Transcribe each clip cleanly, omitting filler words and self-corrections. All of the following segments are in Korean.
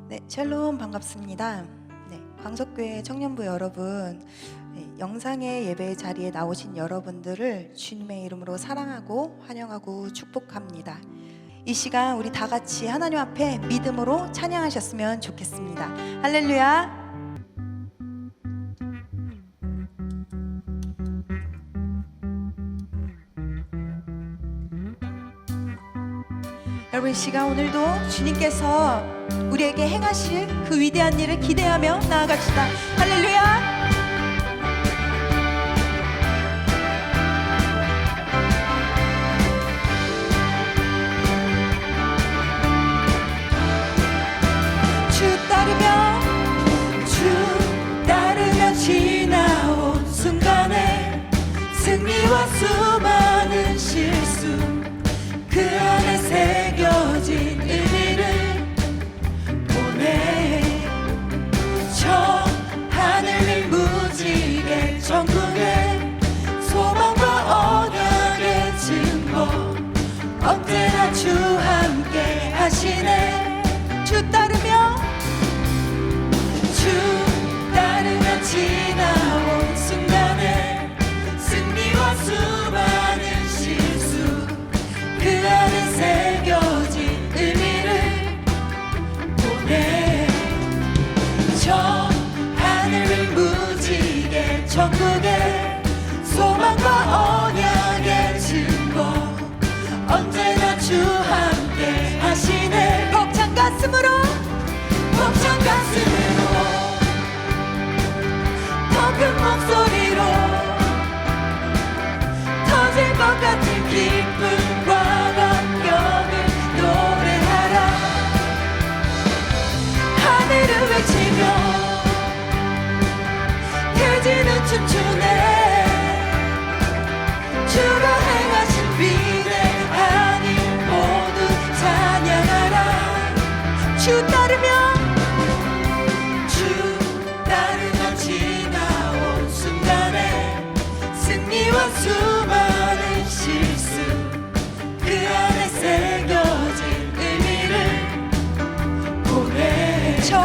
네, 샬롬 반갑습니다. 네, 광석교회 청년부 여러분, 영상의 예배 자리에 나오신 여러분들을 주님의 이름으로 사랑하고 환영하고 축복합니다. 이 시간 우리 다 같이 하나님 앞에 믿음으로 찬양하셨으면 좋겠습니다. 할렐루야. 여러분, 이 시간 오늘도 주님께서 우리에게 행하실 그 위대한 일을 기대하며 나아갑시다. 할렐루야. 주 따르며 지나온 순간에 승리와 수많은 실수 그 안에 새겨진 의미를 보내 저 하늘 위 무지개 천국의 소망과 언약의 증거 언제나 주 함께 하시네. 주 따르며 지나온 순간에 승리와 수많은 실수 그 안에 새겨진 의미를 보내 저 하늘 위 무지개 천국의 소망과 언약의 증거 언제나 주 함께 하시네. 벅찬 가슴으로 더 큰 목소리로 터질 것 같은 기쁨과 감격을 노래하라. 하늘을 외치며 대지는 춤추네. 주가 행하신 위대한 일 모두 찬양하라. 주 따르며 지나온 순간에 승리와 수많은 실수 그 안에 새겨진 의미를 보내 저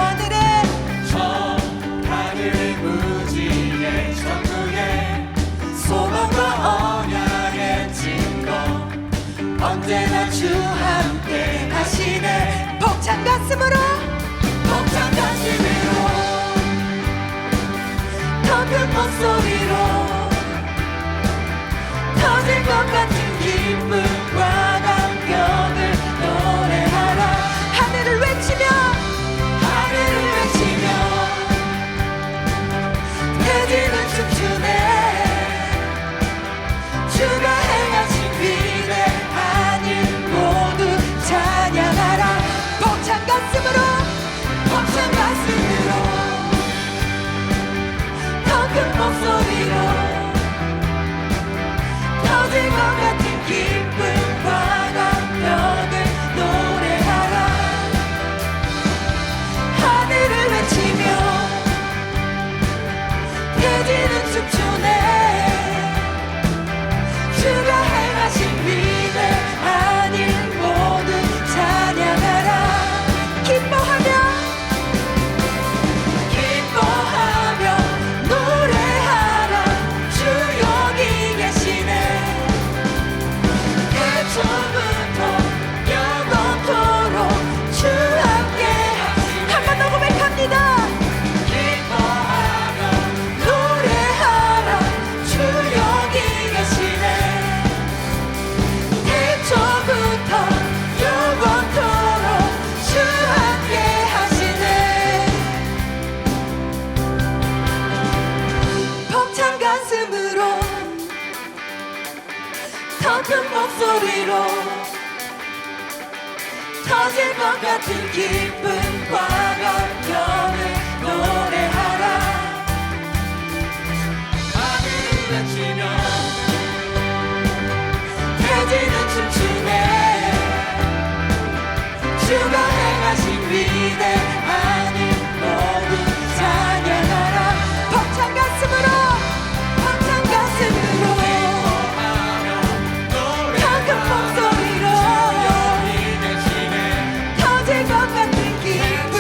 하늘의 무지개 천국의 소망과 언약의 증거 언제나 주 함께 하시네. 벅찬 가슴으로 더 큰 목소리로 터질 것 같은 기쁨과 감격을 노래하라. 하늘을 외치며 대지는 춤추네. 주가 행하신 위대한 일 모두 찬양하라. 벅찬 가슴으로 큰 목소리로 터질 것 같은 기쁨과 감격을 노래하라. 하늘을 외치며 대지는 춤추네. 주가 행하신 위대한 일 모두 찬양하라. 기뻐하며 큰 목소리로 터질 것 같은 기쁨과 감격을 노래하라. 하늘을 외치며 대지는 춤추네. 주가 행하신 위대한 일 모두 찬양하라. 벅찬 가슴으로 목소리로 터질 것 같은 기쁨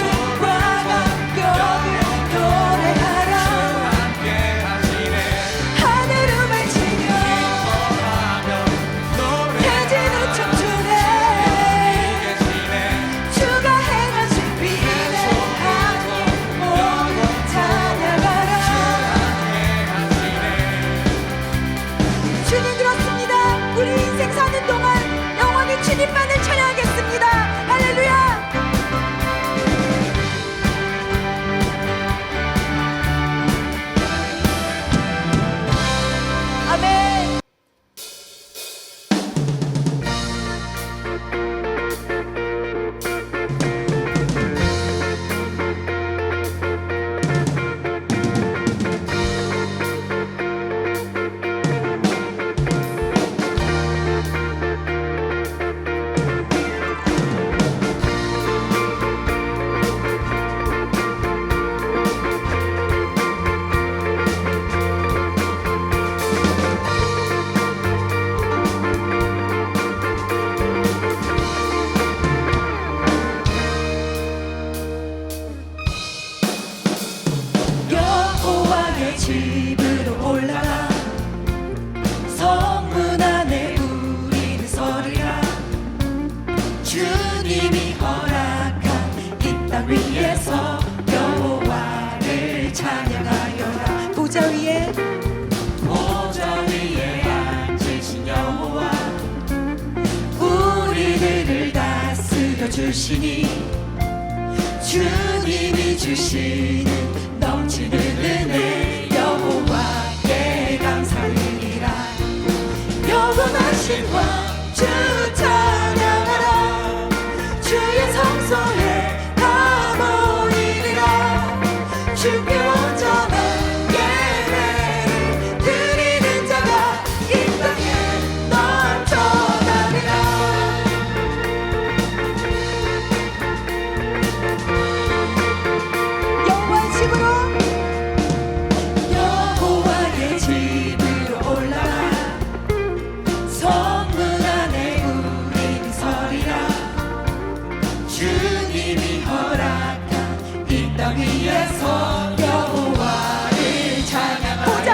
주님 그렇습니다. 우리 인생 사는 동안 영원히 주님만을 찬양하겠습니다. 할렐루야. 아멘. 여호와의 집으로 올라가 성문 안에 우리는 서리라. 주님이 허락한 이 땅 위에서 여호와를 찬양하여라. 보좌 위에 앉으신 여호와 우리들을 다스려 주시니 주님이 주시는 넘치는 은혜 여호와께 감사드리라. 영원하신 왕 주 찬양하라. 주의 성소에 다 모이리라. 주께 온전한 예배를 드리는 자가 이 땅에 넘쳐나리라. 여호와의 집으로 여호와의 집으로 올라가 성문 안에 우리는 서리라. 주님이 허락한 이 땅 위에서 여호와를 찬양하라.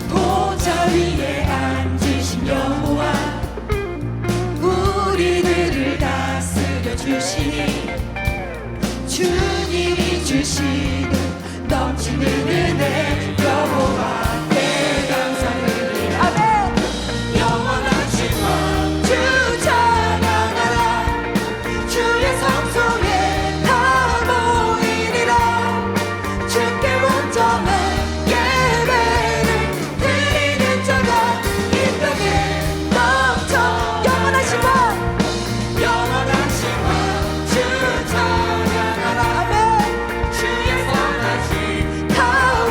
보좌 위에 앉으신 여호와 우리들을 다스려 주시니 주님이 주시는 넘치는 은혜 여호와께 감사드리라. 아멘. 영원하신 왕 주 찬양하라. 주의 성소에 다 모이리라. 주께 온전한 예배를 드리는 자가 이 땅에 넘쳐. 영원하신 왕 영원하신 왕 주 찬양하라. 아멘. 주의 선하신 다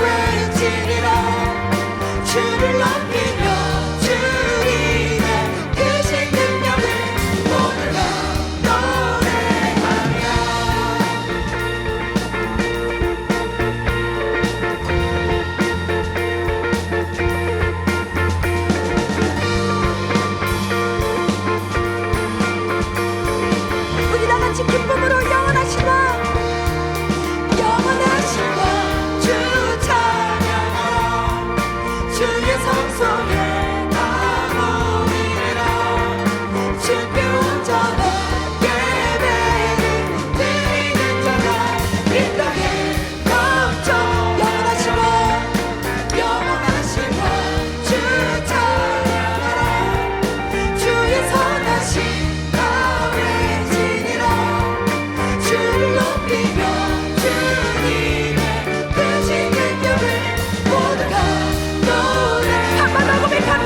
외치리라. 주를 높이며 주님의 크신 능력을 모두가 노래하리라. 우리 다 같이 기쁨으로 영원하신 왕 영원하신 왕 주 찬양하라. 주의 성소에 다 모이리라. 주께 온전한 예배를 드리는 자가 이 땅에 넘쳐. 영원하신 왕 주 찬양하라. 주의 선하신 다 외치리라. 주를 높이며 주님의 크신 능력을 모두가 노래. 한번 더 고백합니다.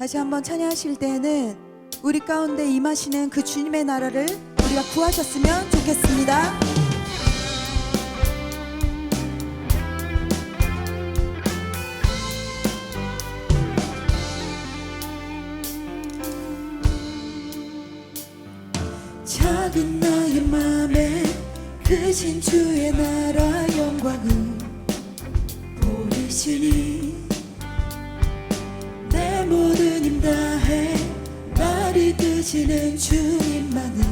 다시 한번 찬양하실 때에는 우리 가운데 임하시는 그 주님의 나라를 우리가 구하셨으면 좋겠습니다. 작은 나의 맘에 크신 주의 나라 영광을 보이시니 내 모든 힘 다해 날 이끄시는 주님만을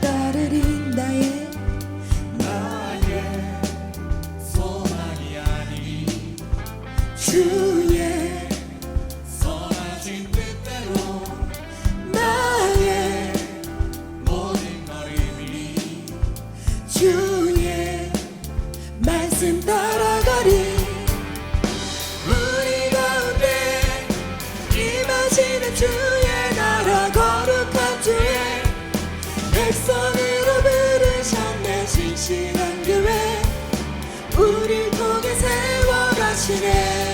따르리. 나의 소망이 아니 주의 선하신 뜻대로 나의 모든 걸음이 주의 말씀 따라가리. 우리 가운데 임하시는 주의 나라 거룩한 주의 백성으로 부르셨네. 신실한 교회 우릴 통해 세워가시네.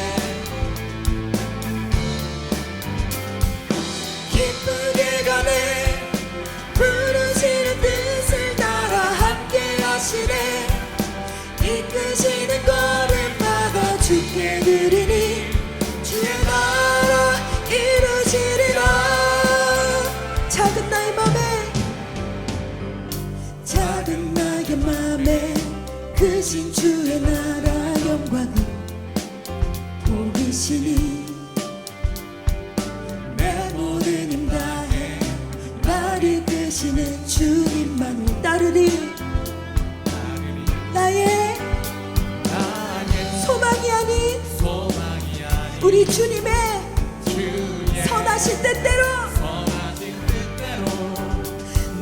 기쁘게 가네. 부르시는 뜻을 따라 함께 하시네. 이끄시는 걸음마다 주께 드리니 주의 나라 이루시리라. 작은 나의 맘에 크신 주의 나라 영광을 보이시니 내 모든 힘 다해 날 이끄시는 주님만 따르리. 나의 소망이 아닌 우리 주님의 선하신 뜻대로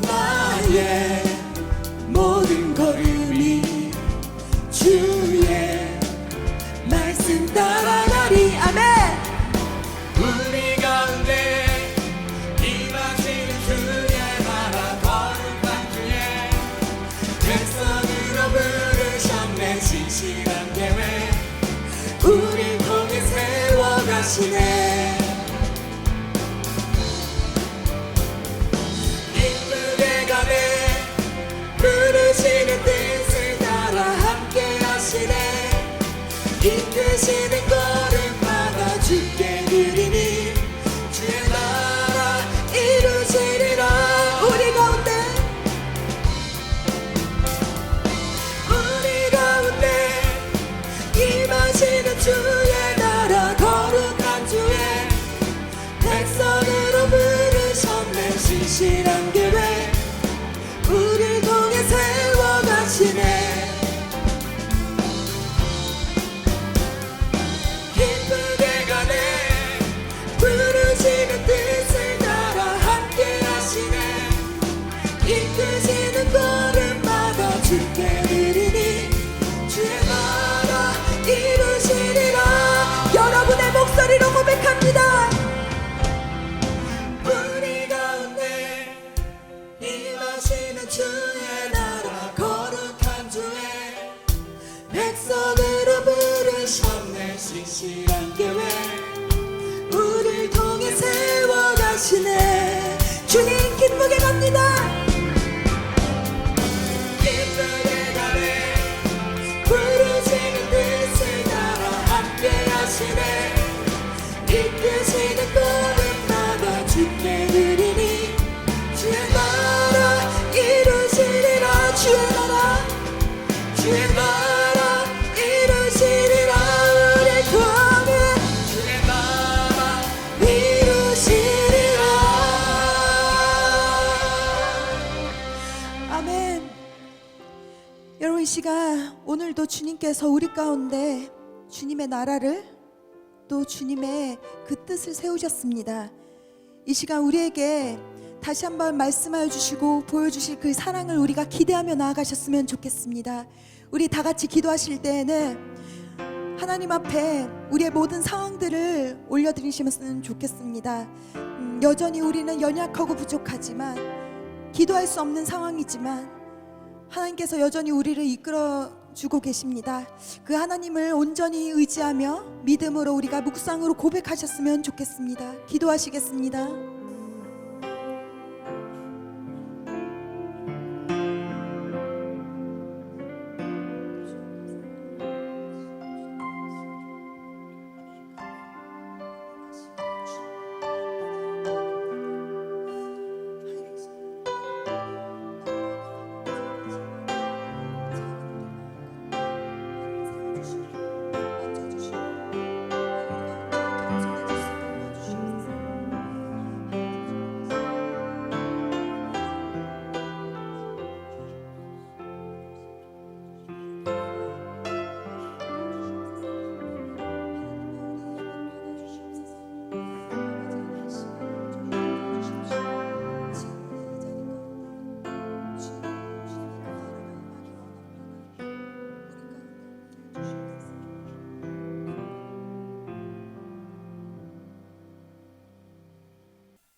나의 모든 걸음이 주의 말씀 따라가리. 아멘. 우리 가운데 임하시는 주의 나라 거룩한 주의 백성으로 부르셨네. 신실한 계획 우리 통해 세워가시네. 기쁘게 가네. 부르시는 뜻을 따라 함께 하시네. 이끄시는 걸음마다 주께 드리니 주의 나라 이루시리라. 우리 가운데 임하시는 주의 나라 거룩한 주의 백성으로 부르셨네. 신실한 계획 우릴 통해 세워가시네. 기쁘게 가네. 부르시는 뜻을 따라 함께 하시네. 이끄시는 걸음마다 주께 드리니 주의 나라 이루시리라. 여러분의 목소리로 고백합니다. 우리 가운데 임하시는 주의 나라 거룩한 주의 백성으로 부르셨네. 신실한 계획 우릴 통해 세워가시네. 주님 기쁘게 갑니다. 기쁘게 가네. 부르시는 뜻을 따라 함께 하시네. 이끄시는 걸음마다 주께 드리니 주의 나라 이루시리라. 주의 나라 이루시리라. 우리 통해 주의 나라 이루시리라. 아멘. 여러분, 이 시간 오늘도 주님께서 우리 가운데 주님의 나라를 또 주님의 그 뜻을 세우셨습니다. 이 시간 우리에게 다시 한번 말씀하여 주시고 보여주실 그 사랑을 우리가 기대하며 나아가셨으면 좋겠습니다. 우리 다 같이 기도하실 때에는 하나님 앞에 우리의 모든 상황들을 올려드리시면 좋겠습니다. 여전히 우리는 연약하고 부족하지만 기도할 수 없는 상황이지만 하나님께서 여전히 우리를 이끌어 주고 계십니다. 그 하나님을 온전히 의지하며 믿음으로 우리가 묵상으로 고백하셨으면 좋겠습니다. 기도하시겠습니다.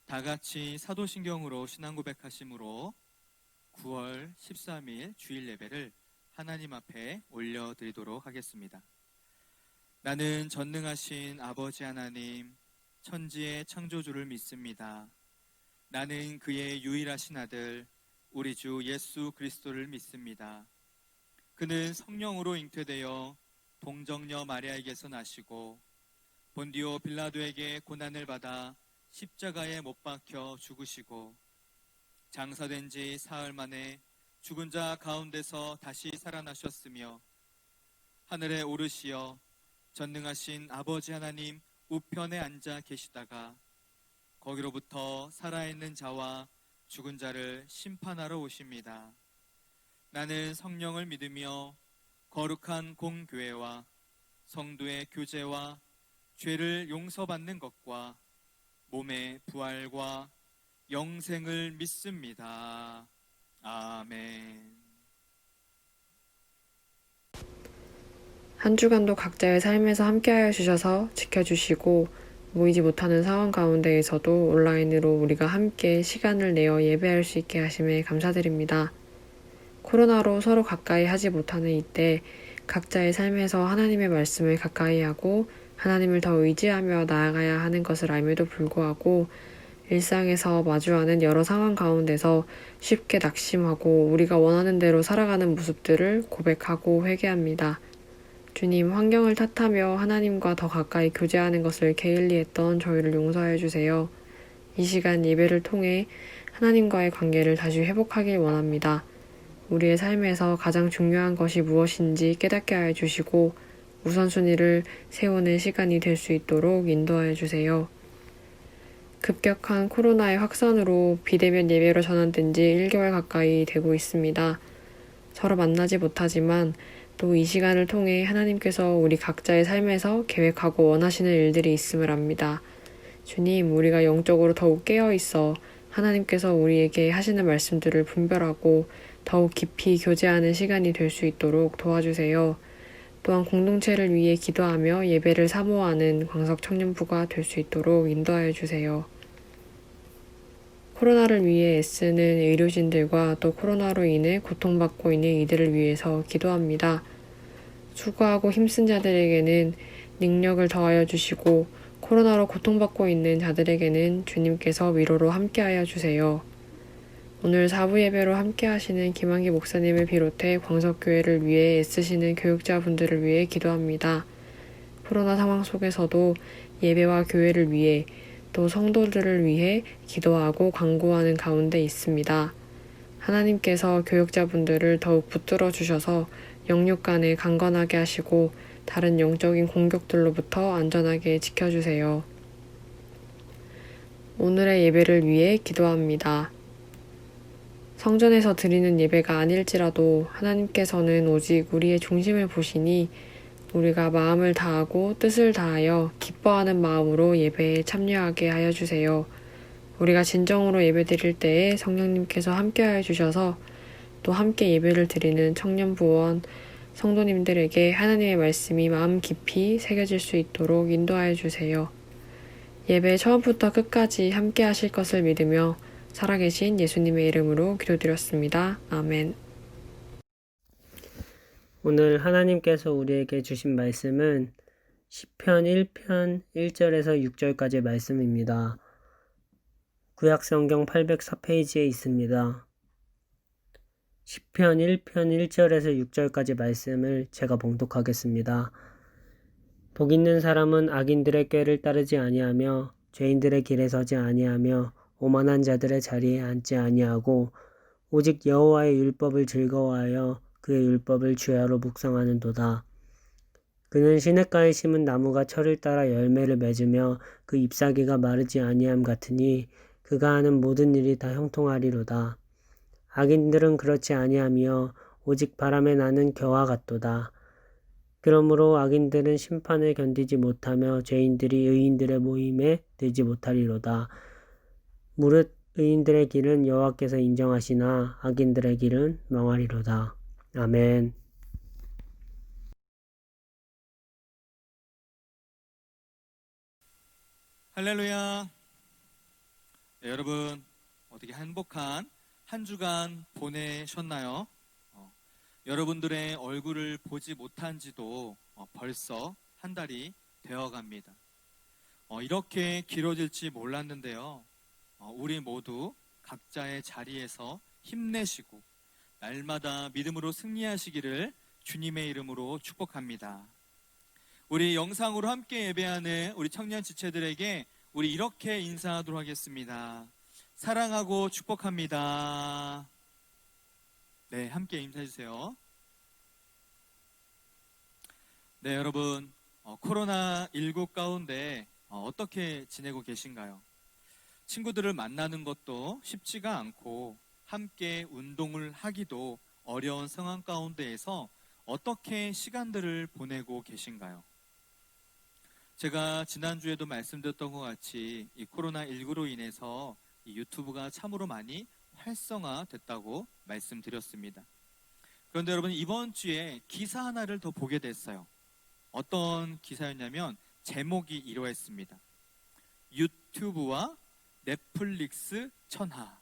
다 같이 사도신경으로 신앙 고백하심으로 9월 13일 주일 예배를 하나님 앞에 올려드리도록 하겠습니다. 나는 전능하신 아버지 하나님, 천지의 창조주를 믿습니다. 나는 그의 유일하신 아들, 우리 주 예수 그리스도를 믿습니다. 그는 성령으로 잉태되어 동정녀 마리아에게서 나시고 본디오 빌라도에게 고난을 받아 십자가에 못 박혀 죽으시고 장사된 지 사흘 만에 죽은 자 가운데서 다시 살아나셨으며 하늘에 오르시어 전능하신 아버지 하나님 우편에 앉아 계시다가 거기로부터 살아있는 자와 죽은 자를 심판하러 오십니다. 나는 성령을 믿으며 거룩한 공교회와 성도의 교제와 죄를 용서받는 것과 몸의 부활과 영생을 믿습니다. 아멘. 한 주간도 각자의 삶에서 함께하여 주셔서 지켜주시고 모이지 못하는 상황 가운데에서도 온라인으로 우리가 함께 시간을 내어 예배할 수 있게 하심에 감사드립니다. 코로나로 서로 가까이 하지 못하는 이때 각자의 삶에서 하나님의 말씀을 가까이 하고 하나님을 더 의지하며 나아가야 하는 것을 알면도 불구하고 일상에서 마주하는 여러 상황 가운데서 쉽게 낙심하고 우리가 원하는 대로 살아가는 모습들을 고백하고 회개합니다. 주님, 환경을 탓하며 하나님과 더 가까이 교제하는 것을 게을리 했던 저희를 용서해 주세요. 이 시간 예배를 통해 하나님과의 관계를 다시 회복하길 원합니다. 우리의 삶에서 가장 중요한 것이 무엇인지 깨닫게 하여 주시고 우선순위를 세우는 시간이 될 수 있도록 인도하여 주세요. 급격한 코로나의 확산으로 비대면 예배로 전환된 지 1개월 가까이 되고 있습니다. 서로 만나지 못하지만 또 이 시간을 통해 하나님께서 우리 각자의 삶에서 계획하고 원하시는 일들이 있음을 압니다. 주님, 우리가 영적으로 더욱 깨어있어 하나님께서 우리에게 하시는 말씀들을 분별하고 더욱 깊이 교제하는 시간이 될 수 있도록 도와주세요. 또한 공동체를 위해 기도하며 예배를 사모하는 광석 청년부가 될 수 있도록 인도하여 주세요. 코로나를 위해 애쓰는 의료진들과 또 코로나로 인해 고통받고 있는 이들을 위해서 기도합니다. 수고하고 힘쓴 자들에게는 능력을 더하여 주시고 코로나로 고통받고 있는 자들에게는 주님께서 위로로 함께하여 주세요. 오늘 4부 예배로 함께 하시는 김한기 목사님을 비롯해 광석교회를 위해 애쓰시는 교육자분들을 위해 기도합니다. 코로나 상황 속에서도 예배와 교회를 위해 또 성도들을 위해 기도하고 간구하는 가운데 있습니다. 하나님께서 교육자분들을 더욱 붙들어 주셔서 영육 간에 강건하게 하시고 다른 영적인 공격들로부터 안전하게 지켜주세요. 오늘의 예배를 위해 기도합니다. 성전에서 드리는 예배가 아닐지라도 하나님께서는 오직 우리의 중심을 보시니 우리가 마음을 다하고 뜻을 다하여 기뻐하는 마음으로 예배에 참여하게 하여 주세요. 우리가 진정으로 예배 드릴 때에 성령님께서 함께하여 주셔서 또 함께 예배를 드리는 청년부원 성도님들에게 하나님의 말씀이 마음 깊이 새겨질 수 있도록 인도하여 주세요. 예배 처음부터 끝까지 함께 하실 것을 믿으며 살아계신 예수님의 이름으로 기도드렸습니다. 아멘. 오늘 하나님께서 우리에게 주신 말씀은 시편 1편 1절에서 6절까지 말씀입니다. 구약성경 804페이지에 있습니다. 시편 1편 1절에서 6절까지 말씀을 제가 봉독하겠습니다. 복 있는 사람은 악인들의 꾀를 따르지 아니하며 죄인들의 길에 서지 아니하며 오만한 자들의 자리에 앉지 아니하고 오직 여호와의 율법을 즐거워하여 그의 율법을 주야로 묵상하는도다. 그는 시냇가에 심은 나무가 철을 따라 열매를 맺으며 그 잎사귀가 마르지 아니함 같으니 그가 하는 모든 일이 다 형통하리로다. 악인들은 그렇지 아니하며 오직 바람에 나는 겨와 같도다. 그러므로 악인들은 심판을 견디지 못하며 죄인들이 의인들의 모임에 들지 못하리로다. 무릇 의인들의 길은 여호와께서 인정하시나 악인들의 길은 망하리로다. 아멘. 할렐루야. 네, 여러분 어떻게 행복한 한 주간 보내셨나요? 여러분들의 얼굴을 보지 못한 지도 벌써 한 달이 되어갑니다. 이렇게 길어질지 몰랐는데요. 우리 모두 각자의 자리에서 힘내시고 날마다 믿음으로 승리하시기를 주님의 이름으로 축복합니다. 우리 영상으로 함께 예배하는 우리 청년 지체들에게 우리 이렇게 인사하도록 하겠습니다. 사랑하고 축복합니다. 네, 함께 인사해주세요. 네, 여러분 코로나19 가운데 어떻게 지내고 계신가요? 친구들을 만나는 것도 쉽지가 않고 함께 운동을 하기도 어려운 상황 가운데에서 어떻게 시간들을 보내고 계신가요? 제가 지난주에도 말씀드렸던 것 같이 이 코로나19로 인해서 이 유튜브가 참으로 많이 활성화됐다고 말씀드렸습니다. 그런데 여러분 이번 주에 기사 하나를 더 보게 됐어요. 어떤 기사였냐면 제목이 이러했습니다. 유튜브와 넷플릭스 천하.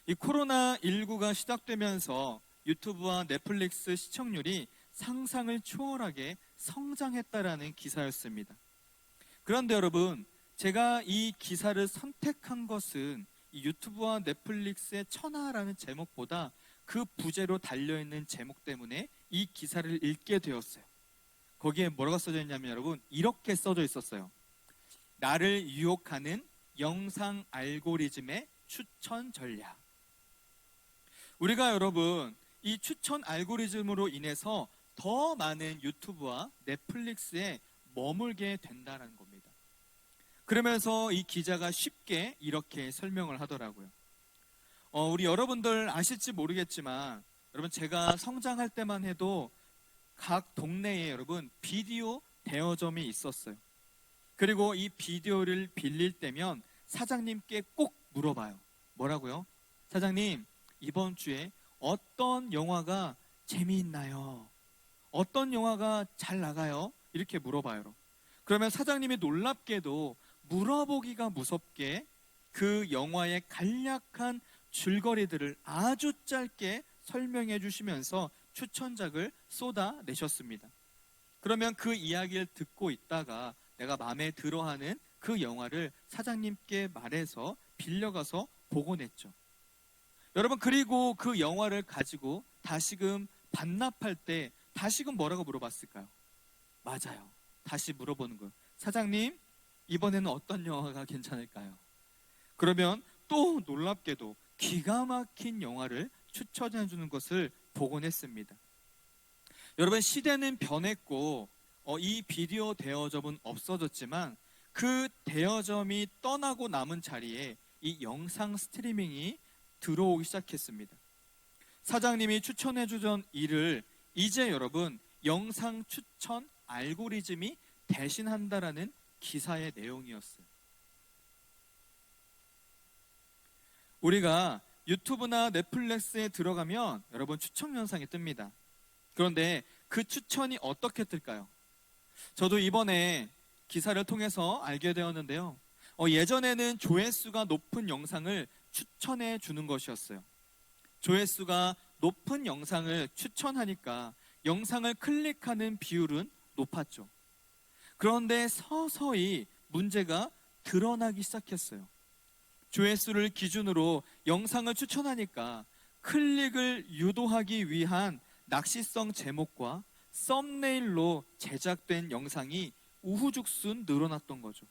이 코로나19가 시작되면서 유튜브와 넷플릭스 시청률이 상상을 초월하게 성장했다라는 기사였습니다. 그런데 여러분, 제가 이 기사를 선택한 것은 이 유튜브와 넷플릭스의 천하라는 제목보다 그 부제로 달려있는 제목 때문에 이 기사를 읽게 되었어요. 거기에 뭐라고 써져 있냐면 여러분, 이렇게 써져 있었어요. 나를 유혹하는 영상 알고리즘의 추천 전략. 우리가 여러분 이 추천 알고리즘으로 인해서 더 많은 유튜브와 넷플릭스에 머물게 된다는 겁니다. 그러면서 이 기자가 쉽게 이렇게 설명을 하더라고요. 우리 여러분들 아실지 모르겠지만 여러분 제가 성장할 때만 해도 각 동네에 여러분 비디오 대여점이 있었어요. 그리고 이 비디오를 빌릴 때면 사장님께 꼭 물어봐요. 뭐라고요? 사장님, 이번 주에 어떤 영화가 재미있나요? 어떤 영화가 잘 나가요? 이렇게 물어봐요. 그러면 사장님이 놀랍게도 물어보기가 무섭게 그 영화의 간략한 줄거리들을 아주 짧게 설명해 주시면서 추천작을 쏟아내셨습니다. 그러면 그 이야기를 듣고 있다가 내가 마음에 들어하는 그 영화를 사장님께 말해서 빌려가서 보곤 했죠. 여러분 그리고 그 영화를 가지고 다시금 반납할 때 다시금 뭐라고 물어봤을까요? 맞아요. 다시 물어보는 거예요. 사장님, 이번에는 어떤 영화가 괜찮을까요? 그러면 또 놀랍게도 기가 막힌 영화를 추천해 주는 것을 보곤 했습니다. 여러분 시대는 변했고 이 비디오 대여점은 없어졌지만 그 대여점이 떠나고 남은 자리에 이 영상 스트리밍이 들어오기 시작했습니다. 사장님이 추천해 주던 일을 이제 여러분 영상 추천 알고리즘이 대신한다라는 기사의 내용이었어요. 우리가 유튜브나 넷플릭스에 들어가면 여러분 추천 영상이 뜹니다. 그런데 그 추천이 어떻게 뜰까요? 저도 이번에 기사를 통해서 알게 되었는데요. 예전에는 조회수가 높은 영상을 추천해 주는 것이었어요. 조회수가 높은 영상을 추천하니까 영상을 클릭하는 비율은 높았죠. 그런데 서서히 문제가 드러나기 시작했어요. 조회수를 기준으로 영상을 추천하니까 클릭을 유도하기 위한 낚시성 제목과 썸네일로 제작된 영상이 우후죽순 늘어났던 거죠.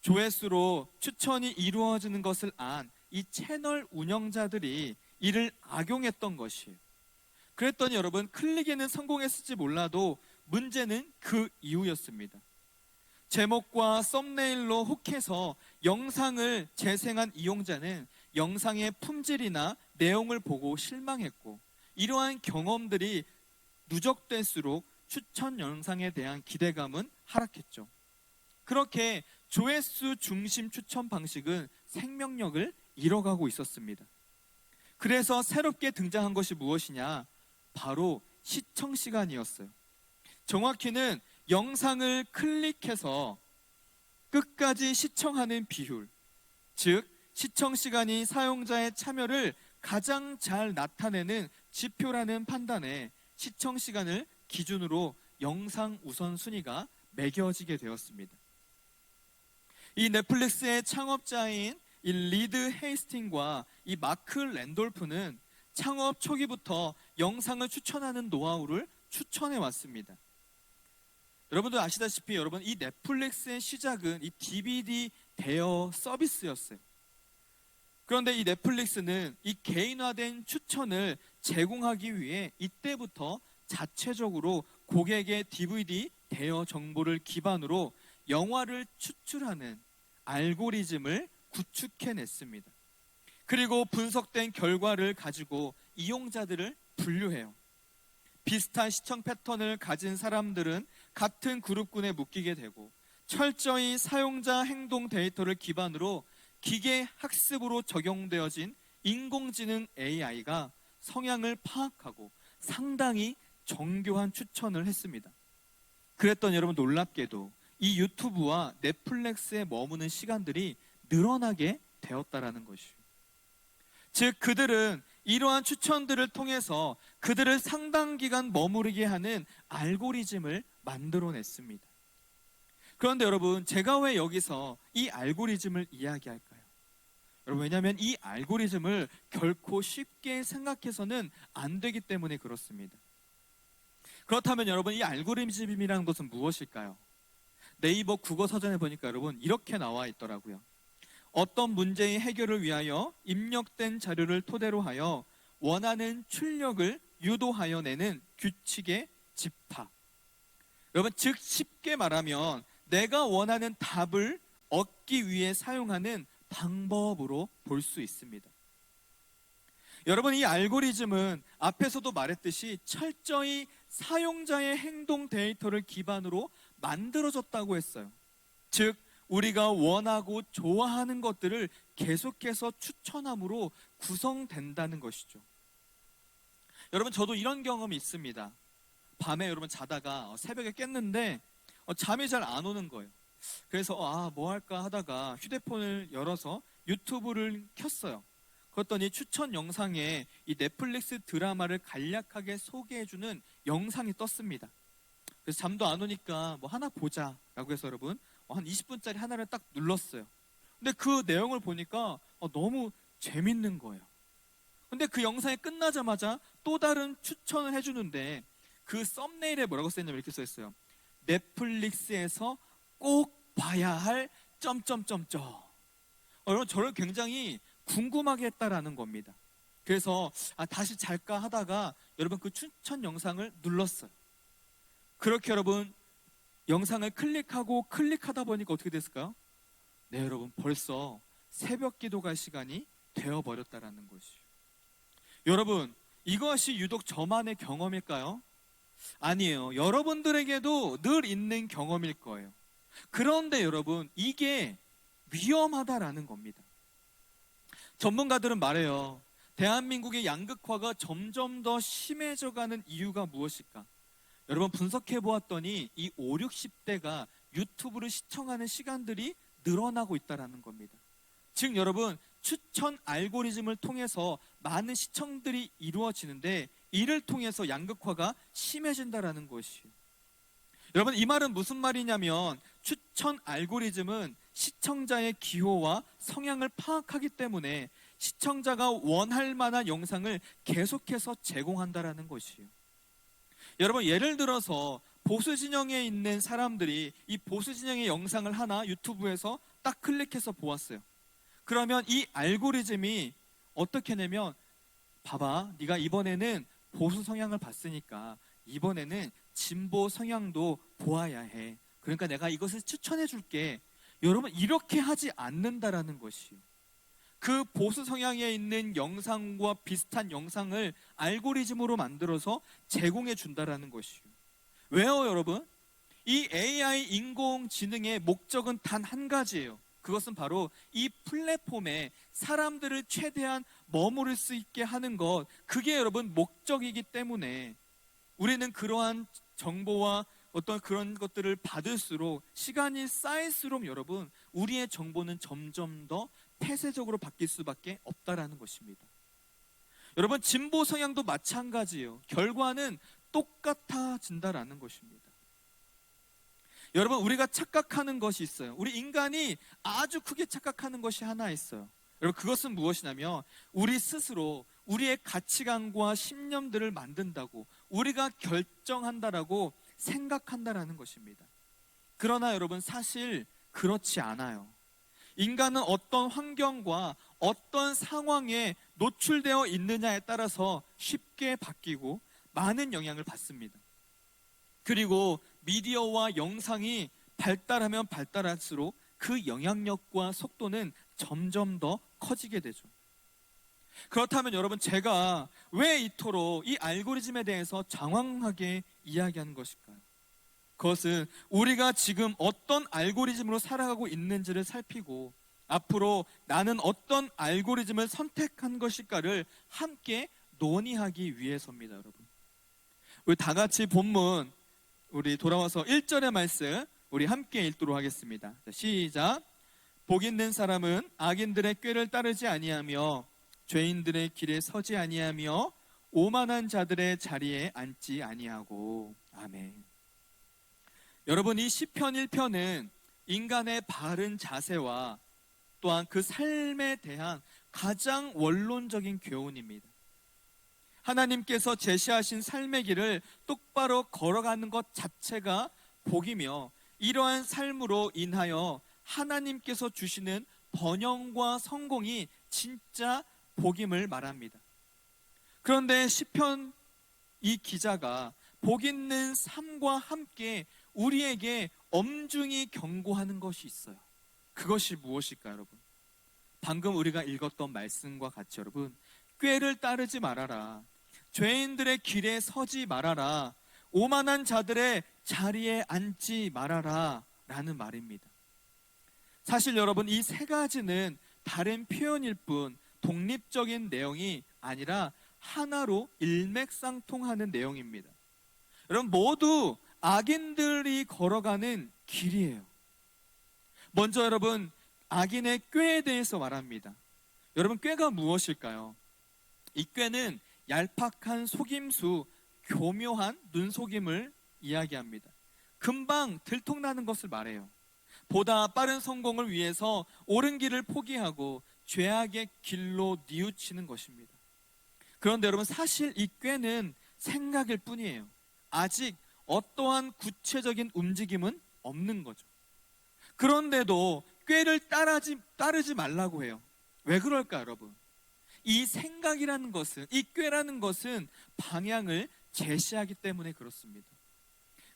조회수로 추천이 이루어지는 것을 안 이 채널 운영자들이 이를 악용했던 것이에요. 그랬더니 여러분, 클릭에는 성공했을지 몰라도 문제는 그 이후였습니다. 제목과 썸네일로 혹해서 영상을 재생한 이용자는 영상의 품질이나 내용을 보고 실망했고, 이러한 경험들이 누적될수록 추천 영상에 대한 기대감은 하락했죠. 그렇게 조회수 중심 추천 방식은 생명력을 잃어가고 있었습니다. 그래서 새롭게 등장한 것이 무엇이냐? 바로 시청 시간이었어요. 정확히는 영상을 클릭해서 끝까지 시청하는 비율, 즉 시청 시간이 사용자의 참여를 가장 잘 나타내는 지표라는 판단에 시청 시간을 기준으로 영상 우선순위가 매겨지게 되었습니다. 이 넷플릭스의 창업자인 이 리드 헤이스팅과 이 마크 랜돌프는 창업 초기부터 영상을 추천하는 노하우를 추천해 왔습니다. 여러분들 아시다시피 여러분, 이 넷플릭스의 시작은 이 DVD 대여 서비스였어요. 그런데 이 넷플릭스는 이 개인화된 추천을 제공하기 위해 이때부터 자체적으로 고객의 DVD 대여 정보를 기반으로 영화를 추출하는 알고리즘을 구축해냈습니다. 그리고 분석된 결과를 가지고 이용자들을 분류해요. 비슷한 시청 패턴을 가진 사람들은 같은 그룹군에 묶이게 되고, 철저히 사용자 행동 데이터를 기반으로 기계 학습으로 적용되어진 인공지능 AI가 성향을 파악하고 상당히 정교한 추천을 했습니다. 그랬더니 여러분, 놀랍게도 이 유튜브와 넷플릭스에 머무는 시간들이 늘어나게 되었다라는 것이죠. 즉 그들은 이러한 추천들을 통해서 그들을 상당 기간 머무르게 하는 알고리즘을 만들어냈습니다. 그런데 여러분, 제가 왜 여기서 이 알고리즘을 이야기할까요? 여러분, 왜냐하면 이 알고리즘을 결코 쉽게 생각해서는 안 되기 때문에 그렇습니다. 그렇다면 여러분, 이 알고리즘이라는 것은 무엇일까요? 네이버 국어 서점에 보니까 여러분, 이렇게 나와 있더라고요. 어떤 문제의 해결을 위하여 입력된 자료를 토대로 하여 원하는 출력을 유도하여 내는 규칙의 집합. 여러분, 즉 쉽게 말하면 내가 원하는 답을 얻기 위해 사용하는 방법으로 볼 수 있습니다. 여러분, 이 알고리즘은 앞에서도 말했듯이 철저히 사용자의 행동 데이터를 기반으로 만들어졌다고 했어요. 즉 우리가 원하고 좋아하는 것들을 계속해서 추천함으로 구성된다는 것이죠. 여러분, 저도 이런 경험이 있습니다. 밤에 여러분 자다가 새벽에 깼는데 잠이 잘 안 오는 거예요. 그래서 뭐 할까 하다가 휴대폰을 열어서 유튜브를 켰어요. 그랬더니 추천 영상에 이 넷플릭스 드라마를 간략하게 소개해주는 영상이 떴습니다. 그래서 잠도 안 오니까 뭐 하나 보자라고 해서 여러분 한 20분짜리 하나를 딱 눌렀어요. 근데 그 내용을 보니까 너무 재밌는 거예요. 근데 그 영상이 끝나자마자 또 다른 추천을 해주는데 그 썸네일에 뭐라고 써있냐면 이렇게 써있어요. 넷플릭스에서 꼭 봐야 할 점점점점. 여러분, 저를 굉장히 궁금하게 했다라는 겁니다. 그래서 다시 잘까 하다가 여러분 그 추천 영상을 눌렀어요. 그렇게 여러분 영상을 클릭하다 보니까 어떻게 됐을까요? 네, 여러분, 벌써 새벽 기도 갈 시간이 되어버렸다라는 것이죠. 여러분, 이것이 유독 저만의 경험일까요? 아니에요. 여러분들에게도 늘 있는 경험일 거예요. 그런데 여러분, 이게 위험하다라는 겁니다. 전문가들은 말해요. 대한민국의 양극화가 점점 더 심해져가는 이유가 무엇일까? 여러분, 분석해 보았더니 이 5, 60대가 유튜브를 시청하는 시간들이 늘어나고 있다는 겁니다. 즉 여러분, 추천 알고리즘을 통해서 많은 시청들이 이루어지는데 이를 통해서 양극화가 심해진다라는 것이에요. 여러분, 이 말은 무슨 말이냐면 추천 알고리즘은 시청자의 기호와 성향을 파악하기 때문에 시청자가 원할 만한 영상을 계속해서 제공한다라는 것이에요. 여러분, 예를 들어서 보수 진영에 있는 사람들이 이 보수 진영의 영상을 하나 유튜브에서 딱 클릭해서 보았어요. 그러면 이 알고리즘이 어떻게 내면, 봐봐, 네가 이번에는 보수 성향을 봤으니까 이번에는 진보 성향도 보아야 해. 그러니까 내가 이것을 추천해 줄게. 여러분, 이렇게 하지 않는다라는 것이요. 그 보수 성향에 있는 영상과 비슷한 영상을 알고리즘으로 만들어서 제공해 준다라는 것이요. 왜요, 여러분? 이 AI 인공지능의 목적은 단 한 가지예요. 그것은 바로 이 플랫폼에 사람들을 최대한 머무를 수 있게 하는 것, 그게 여러분 목적이기 때문에 우리는 그러한 정보와 어떤 그런 것들을 받을수록, 시간이 쌓일수록 여러분 우리의 정보는 점점 더 폐쇄적으로 바뀔 수밖에 없다라는 것입니다. 여러분, 진보 성향도 마찬가지예요. 결과는 똑같아진다라는 것입니다. 여러분, 우리가 착각하는 것이 있어요. 우리 인간이 아주 크게 착각하는 것이 하나 있어요. 여러분, 그것은 무엇이냐면 우리 스스로 우리의 가치관과 신념들을 만든다고, 우리가 결정한다라고 생각한다라는 것입니다. 그러나 여러분, 사실 그렇지 않아요. 인간은 어떤 환경과 어떤 상황에 노출되어 있느냐에 따라서 쉽게 바뀌고 많은 영향을 받습니다. 그리고 미디어와 영상이 발달하면 발달할수록 그 영향력과 속도는 점점 더 커지게 되죠. 그렇다면 여러분, 제가 왜 이토록 이 알고리즘에 대해서 장황하게 이야기하는 것일까요? 그것은 우리가 지금 어떤 알고리즘으로 살아가고 있는지를 살피고 앞으로 나는 어떤 알고리즘을 선택한 것일까를 함께 논의하기 위해서입니다, 여러분. 우리 다 같이 본문, 우리 돌아와서 1절의 말씀 우리 함께 읽도록 하겠습니다. 자, 시작. 복 있는 사람은 악인들의 꾀를 따르지 아니하며 죄인들의 길에 서지 아니하며 오만한 자들의 자리에 앉지 아니하고. 아멘. 여러분, 이 시편 1편은 인간의 바른 자세와 또한 그 삶에 대한 가장 원론적인 교훈입니다. 하나님께서 제시하신 삶의 길을 똑바로 걸어가는 것 자체가 복이며, 이러한 삶으로 인하여 하나님께서 주시는 번영과 성공이 진짜 복임을 말합니다. 그런데 시편 이 기자가 복 있는 삶과 함께 우리에게 엄중히 경고하는 것이 있어요. 그것이 무엇일까요, 여러분? 방금 우리가 읽었던 말씀과 같이 여러분, 꾀를 따르지 말아라, 죄인들의 길에 서지 말아라, 오만한 자들의 자리에 앉지 말아라 라는 말입니다. 사실 여러분, 이 세 가지는 다른 표현일 뿐 독립적인 내용이 아니라 하나로 일맥상통하는 내용입니다. 여러분, 모두 악인들이 걸어가는 길이에요. 먼저 여러분, 악인의 꾀에 대해서 말합니다. 여러분, 꾀가 무엇일까요? 이 꾀는 얄팍한 속임수, 교묘한 눈속임을 이야기합니다. 금방 들통나는 것을 말해요. 보다 빠른 성공을 위해서 옳은 길을 포기하고 죄악의 길로 뉘우치는 것입니다. 그런데 여러분, 사실 이 꾀는 생각일 뿐이에요. 아직 어떠한 구체적인 움직임은 없는 거죠. 그런데도 꾀를 따르지 말라고 해요. 왜 그럴까, 여러분? 이 생각이라는 것은, 이 꾀라는 것은 방향을 제시하기 때문에 그렇습니다.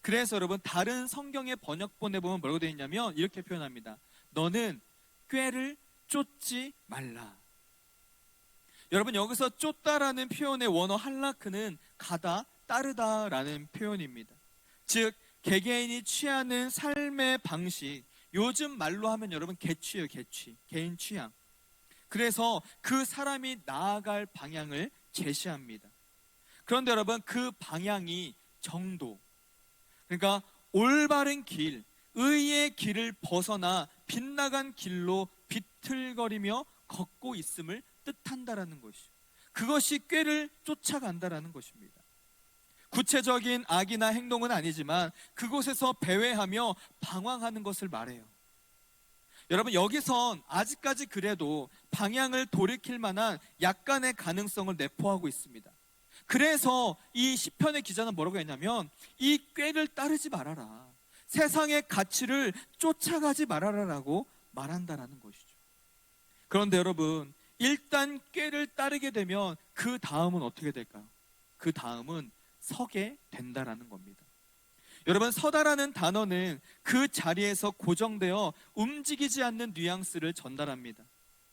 그래서 여러분, 다른 성경의 번역본에 보면 뭐라고 되어 있냐면 이렇게 표현합니다. 너는 꾀를 쫓지 말라. 여러분, 여기서 쫓다라는 표현의 원어 할라크는 가다, 따르다라는 표현입니다. 즉, 개개인이 취하는 삶의 방식, 요즘 말로 하면 여러분 개취예요, 개취, 개인 취향. 그래서 그 사람이 나아갈 방향을 제시합니다. 그런데 여러분, 그 방향이 정도, 그러니까 올바른 길, 의의 길을 벗어나 빗나간 길로 비틀거리며 걷고 있음을 뜻한다라는 것이죠. 그것이 꾀를 쫓아간다라는 것입니다. 구체적인 악이나 행동은 아니지만 그곳에서 배회하며 방황하는 것을 말해요. 여러분, 여기선 아직까지 그래도 방향을 돌이킬 만한 약간의 가능성을 내포하고 있습니다. 그래서 이 시편의 기자는 뭐라고 했냐면 이 꾀를 따르지 말아라, 세상의 가치를 쫓아가지 말아라라고 말한다라는 것이죠. 그런데 여러분, 일단 꾀를 따르게 되면 그 다음은 어떻게 될까요? 그 다음은 서게 된다라는 겁니다. 여러분, 서다라는 단어는 그 자리에서 고정되어 움직이지 않는 뉘앙스를 전달합니다.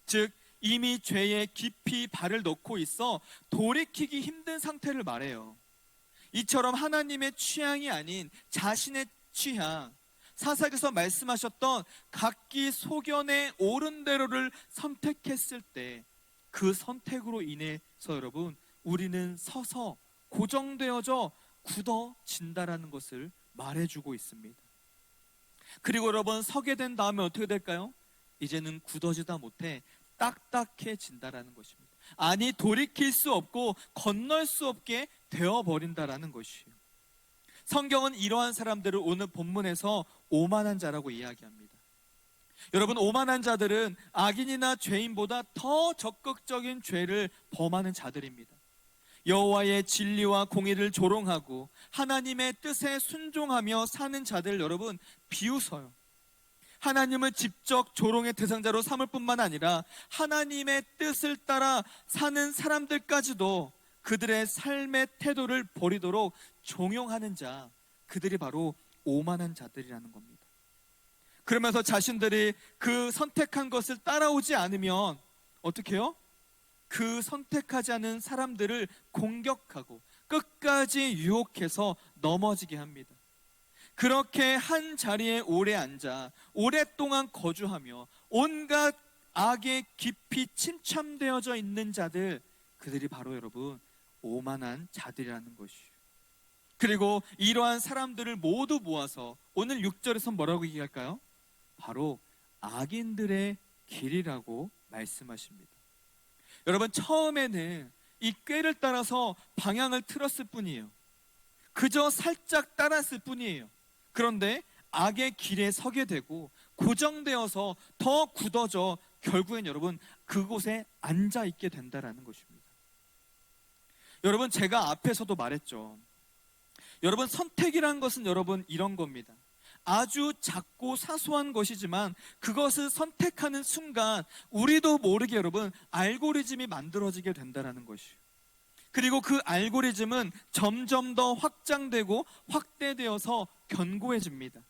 즉 이미 죄에 깊이 발을 넣고 있어 돌이키기 힘든 상태를 말해요. 이처럼 하나님의 취향이 아닌 자신의 취향, 사사기서 말씀하셨던 각기 소견에 옳은 대로를 선택했을 때 그 선택으로 인해서 여러분, 우리는 서서 고정되어져 굳어진다라는 것을 말해주고 있습니다. 그리고 여러분, 서게 된 다음에 어떻게 될까요? 이제는 굳어지다 못해 딱딱해진다라는 것입니다. 아니, 돌이킬 수 없고 건널 수 없게 되어버린다라는 것이에요. 성경은 이러한 사람들을 오늘 본문에서 오만한 자라고 이야기합니다. 여러분, 오만한 자들은 악인이나 죄인보다 더 적극적인 죄를 범하는 자들입니다. 여호와의 진리와 공의를 조롱하고 하나님의 뜻에 순종하며 사는 자들 여러분 비웃어요. 하나님을 직접 조롱의 대상자로 삼을 뿐만 아니라 하나님의 뜻을 따라 사는 사람들까지도 그들의 삶의 태도를 버리도록 종용하는 자, 그들이 바로 오만한 자들이라는 겁니다. 그러면서 자신들이 그 선택한 것을 따라오지 않으면 어떻게 해요? 그 선택하지 않은 사람들을 공격하고 끝까지 유혹해서 넘어지게 합니다. 그렇게 한 자리에 오래 앉아 오랫동안 거주하며 온갖 악에 깊이 침참되어져 있는 자들, 그들이 바로 여러분 오만한 자들이라는 것이에요. 그리고 이러한 사람들을 모두 모아서 오늘 6절에서 뭐라고 얘기할까요? 바로 악인들의 길이라고 말씀하십니다. 여러분, 처음에는 이 꾀를 따라서 방향을 틀었을 뿐이에요. 그저 살짝 따랐을 뿐이에요. 그런데 악의 길에 서게 되고 고정되어서 더 굳어져 결국엔 여러분 그곳에 앉아 있게 된다라는 것입니다. 여러분, 제가 앞에서도 말했죠. 여러분, 선택이란 것은 여러분 이런 겁니다. 아주 작고 사소한 것이지만 그것을 선택하는 순간 우리도 모르게 여러분 알고리즘이 만들어지게 된다는 것이에요. 그리고 그 알고리즘은 점점 더 확장되고 확대되어서 견고해집니다.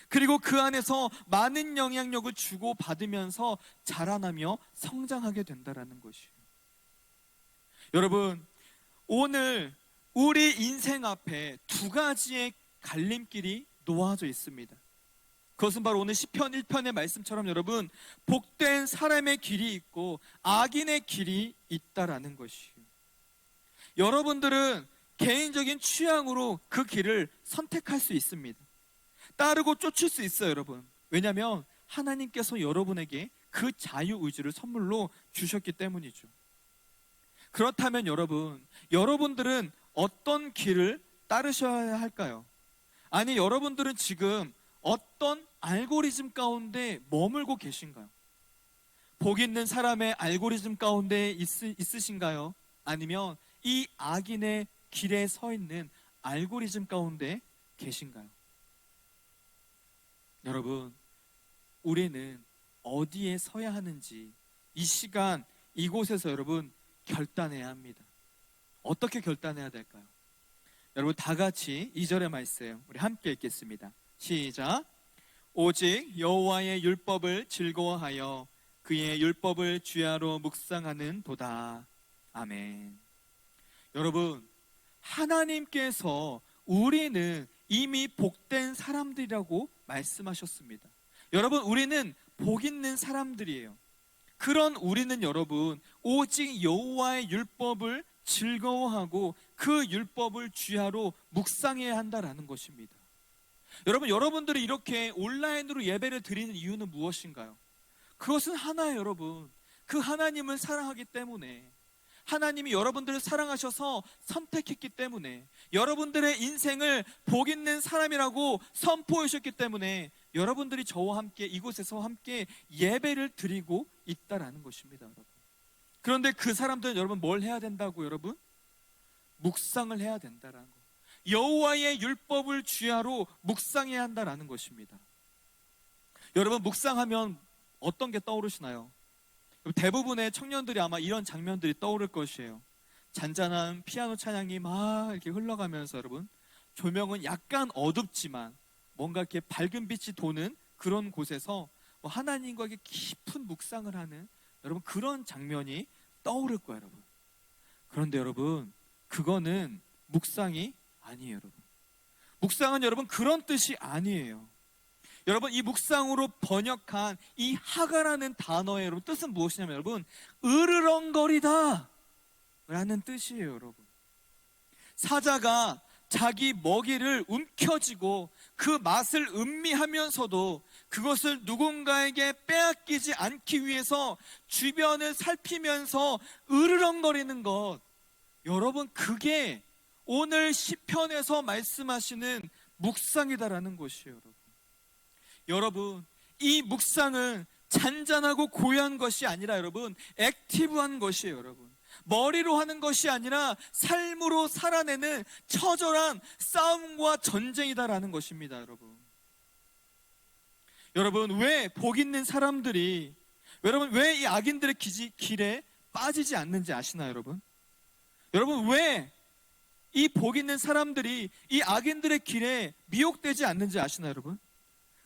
그리고 그 안에서 많은 영향력을 주고받으면서 자라나며 성장하게 된다는 것이에요. 여러분, 오늘 우리 인생 앞에 두 가지의 갈림길이 놓아져 있습니다. 그것은 바로 오늘 시편 1편의 말씀처럼 여러분 복된 사람의 길이 있고 악인의 길이 있다라는 것이에요. 여러분들은 개인적인 취향으로 그 길을 선택할 수 있습니다. 따르고 쫓을 수 있어요, 여러분. 왜냐하면 하나님께서 여러분에게 그 자유의지를 선물로 주셨기 때문이죠. 그렇다면 여러분들은 어떤 길을 따르셔야 할까요? 아니, 여러분들은 지금 어떤 알고리즘 가운데 머물고 계신가요? 복 있는 사람의 알고리즘 가운데 있으신가요? 아니면 이 악인의 길에 서 있는 알고리즘 가운데 계신가요? 여러분, 우리는 어디에 서야 하는지 이 시간 이곳에서 여러분 결단해야 합니다. 어떻게 결단해야 될까요? 여러분, 다 같이 2절의 말씀 우리 함께 읽겠습니다. 시작. 오직 여호와의 율법을 즐거워하여 그의 율법을 주야로 묵상하는 도다. 아멘. 여러분, 하나님께서 우리는 이미 복된 사람들이라고 말씀하셨습니다. 여러분, 우리는 복 있는 사람들이에요. 그런 우리는 여러분 오직 여호와의 율법을 즐거워하고 그 율법을 주야로 묵상해야 한다라는 것입니다. 여러분들이 이렇게 온라인으로 예배를 드리는 이유는 무엇인가요? 그것은 하나예요, 여러분. 그 하나님을 사랑하기 때문에, 하나님이 여러분들을 사랑하셔서 선택했기 때문에, 여러분들의 인생을 복 있는 사람이라고 선포해 주셨기 때문에 여러분들이 저와 함께 이곳에서 함께 예배를 드리고 있다라는 것입니다, 여러분. 그런데 그 사람들은 여러분 뭘 해야 된다고, 여러분? 묵상을 해야 된다라는 거. 여호와의 율법을 주야로 묵상해야 한다라는 것입니다. 여러분, 묵상하면 어떤 게 떠오르시나요? 대부분의 청년들이 아마 이런 장면들이 떠오를 것이에요. 잔잔한 피아노 찬양이 막 이렇게 흘러가면서, 여러분, 조명은 약간 어둡지만 뭔가 이렇게 밝은 빛이 도는 그런 곳에서 하나님과 이렇게 깊은 묵상을 하는, 여러분, 그런 장면이 떠오를 거예요, 여러분. 그런데 여러분, 그거는 묵상이 아니에요, 여러분. 묵상은 여러분 그런 뜻이 아니에요. 여러분, 이 묵상으로 번역한 이 하가라는 단어의 여러분 뜻은 무엇이냐면, 여러분, 으르렁거리다 라는 뜻이에요, 여러분. 사자가 자기 먹이를 움켜쥐고 그 맛을 음미하면서도 그것을 누군가에게 빼앗기지 않기 위해서 주변을 살피면서 으르렁거리는 것, 여러분, 그게 오늘 시편에서 말씀하시는 묵상이다라는 것이에요, 여러분. 여러분, 이 묵상은 잔잔하고 고요한 것이 아니라, 여러분, 액티브한 것이에요, 여러분. 머리로 하는 것이 아니라 삶으로 살아내는 처절한 싸움과 전쟁이다라는 것입니다, 여러분. 여러분, 왜 복 있는 사람들이, 여러분, 왜 이 악인들의 길에 빠지지 않는지 아시나요, 여러분? 여러분, 왜 이 복 있는 사람들이 이 악인들의 길에 미혹되지 않는지 아시나요, 여러분?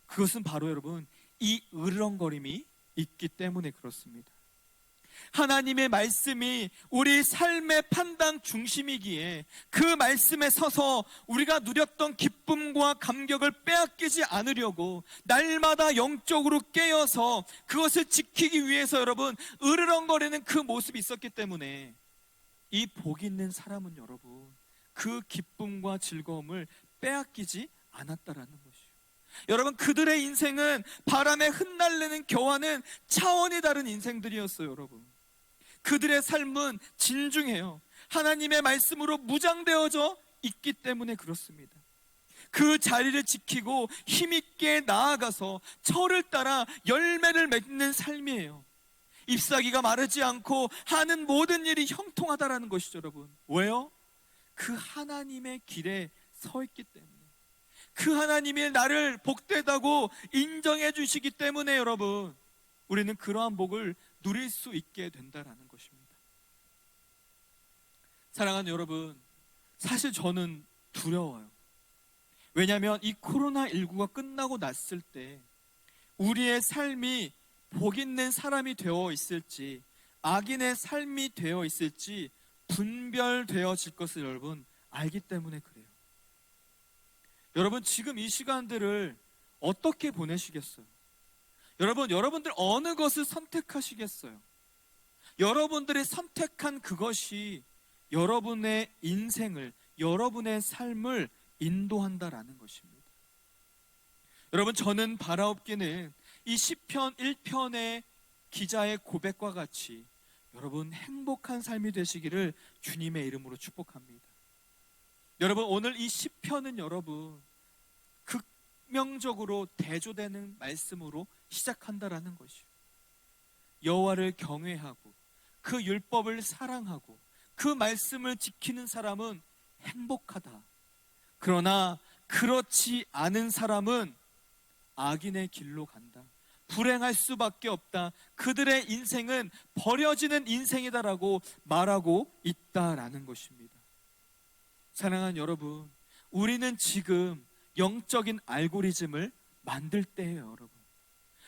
그것은 바로, 여러분, 이 으르렁거림이 있기 때문에 그렇습니다. 하나님의 말씀이 우리 삶의 판단 중심이기에 그 말씀에 서서 우리가 누렸던 기쁨과 감격을 빼앗기지 않으려고 날마다 영적으로 깨어서 그것을 지키기 위해서, 여러분, 으르렁거리는 그 모습이 있었기 때문에 이 복 있는 사람은, 여러분, 그 기쁨과 즐거움을 빼앗기지 않았다라는 것이에요. 여러분, 그들의 인생은 바람에 흩날리는 겨와는 차원이 다른 인생들이었어요, 여러분. 그들의 삶은 진중해요. 하나님의 말씀으로 무장되어져 있기 때문에 그렇습니다. 그 자리를 지키고 힘있게 나아가서 철을 따라 열매를 맺는 삶이에요. 잎사귀가 마르지 않고 하는 모든 일이 형통하다라는 것이죠, 여러분. 왜요? 그 하나님의 길에 서 있기 때문에, 그 하나님이 나를 복되다고 인정해 주시기 때문에, 여러분, 우리는 그러한 복을 누릴 수 있게 된다라는 것입니다. 사랑하는 여러분, 사실 저는 두려워요. 왜냐하면 이 코로나19가 끝나고 났을 때 우리의 삶이 복 있는 사람이 되어 있을지 악인의 삶이 되어 있을지 분별되어질 것을 여러분 알기 때문에 그래요. 여러분, 지금 이 시간들을 어떻게 보내시겠어요? 여러분, 여러분들 어느 것을 선택하시겠어요? 여러분들이 선택한 그것이 여러분의 인생을, 여러분의 삶을 인도한다라는 것입니다. 여러분, 저는 바라옵기는 이 시편 1편의 기자의 고백과 같이 여러분 행복한 삶이 되시기를 주님의 이름으로 축복합니다. 여러분, 오늘 이 시편은 여러분 극명적으로 대조되는 말씀으로 시작한다라는 것이요. 여호와를 경외하고 그 율법을 사랑하고 그 말씀을 지키는 사람은 행복하다. 그러나 그렇지 않은 사람은 악인의 길로 간다. 불행할 수밖에 없다. 그들의 인생은 버려지는 인생이다라고 말하고 있다라는 것입니다. 사랑하는 여러분, 우리는 지금 영적인 알고리즘을 만들 때예요, 여러분.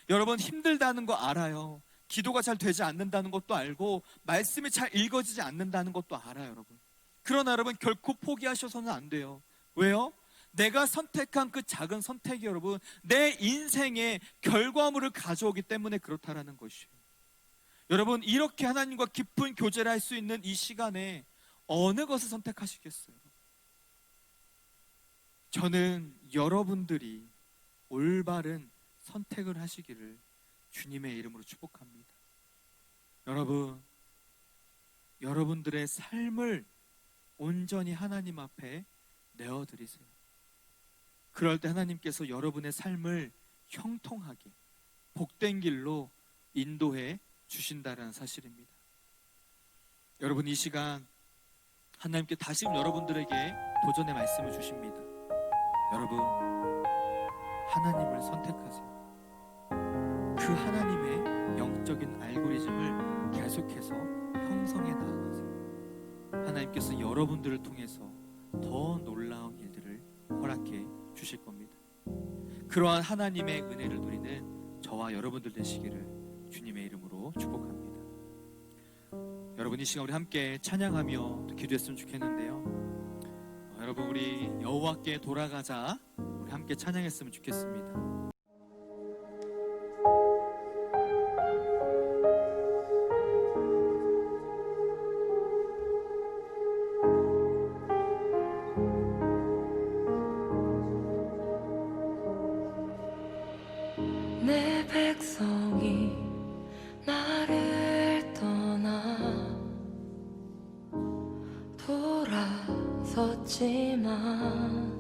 여러분, 힘들다는 거 알아요. 기도가 잘 되지 않는다는 것도 알고 말씀이 잘 읽어지지 않는다는 것도 알아요, 여러분. 그러나 여러분, 결코 포기하셔서는 안 돼요. 왜요? 내가 선택한 그 작은 선택이 여러분 내 인생의 결과물을 가져오기 때문에 그렇다라는 것이에요. 여러분, 이렇게 하나님과 깊은 교제를 할 수 있는 이 시간에 어느 것을 선택하시겠어요? 저는 여러분들이 올바른 선택을 하시기를 주님의 이름으로 축복합니다. 여러분, 여러분들의 삶을 온전히 하나님 앞에 내어드리세요. 그럴 때 하나님께서 여러분의 삶을 형통하게 복된 길로 인도해 주신다는 사실입니다. 여러분, 이 시간 하나님께 다시금 여러분들에게 도전의 말씀을 주십니다. 여러분, 하나님을 선택하세요. 그 하나님의 영적인 알고리즘을 계속해서 형성해 나아가세요. 하나님께서 여러분들을 통해서 더 놀라운 일들을 허락해 주실 겁니다. 그러한 하나님의 은혜를 누리는 저와 여러분들 되시기를 주님의 이름으로 축복합니다. 여러분, 이 시간 우리 함께 찬양하며 또 기도했으면 좋겠는데요. 여러분, 우리 여호와께 돌아가자, 우리 함께 찬양했으면 좋겠습니다. 내 백성이 나를 떠나 돌아섰지만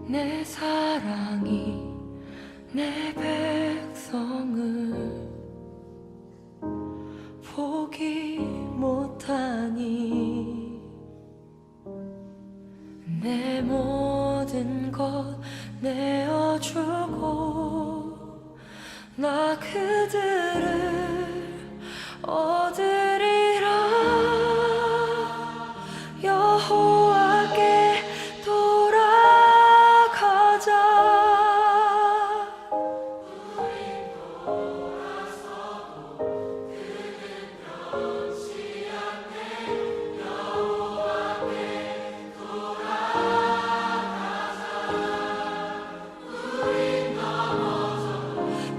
내 사랑이 내 백성을 포기 못하니 내 모든 것 내어주고 나 그들을 얻으리라. 여호와께 돌아가자.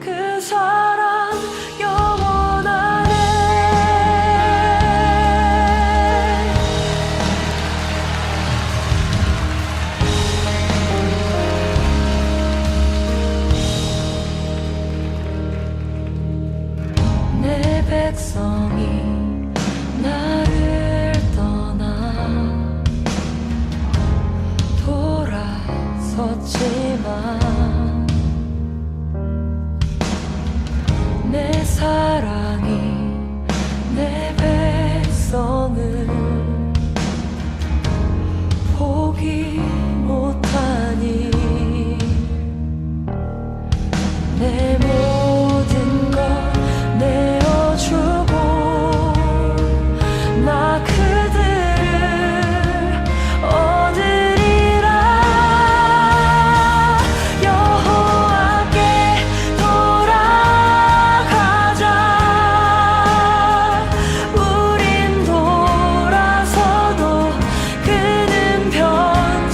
그 사랑 영원하네. 내 백성이 나를 떠나 돌아섰지만 내 사랑이 내 백성을 포기 못하니 내 모든 것 내어주고 나 그들을 얻으리라. 여호와께 돌아가자. 우린 돌아서도 그는 변치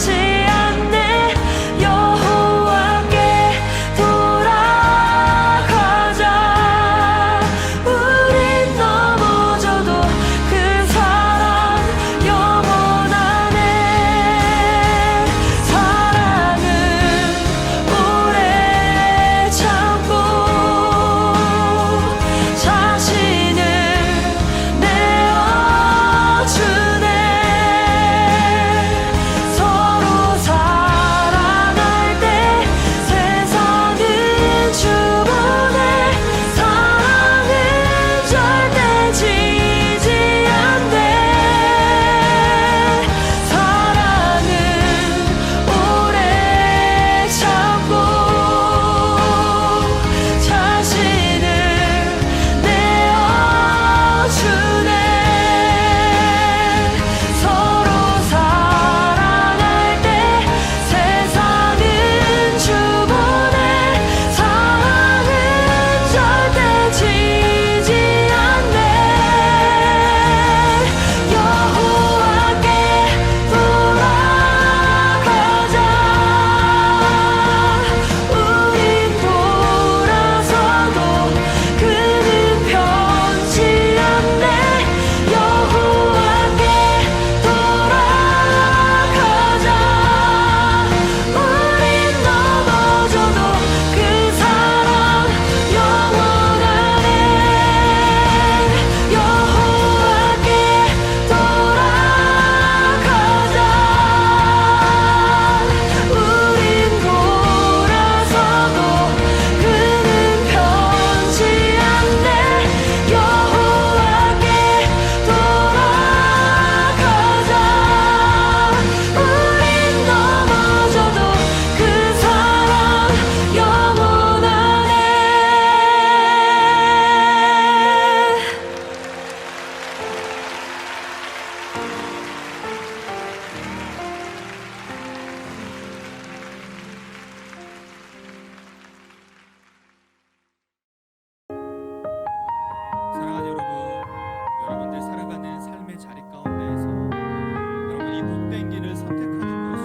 복된 길을 선택하는 것이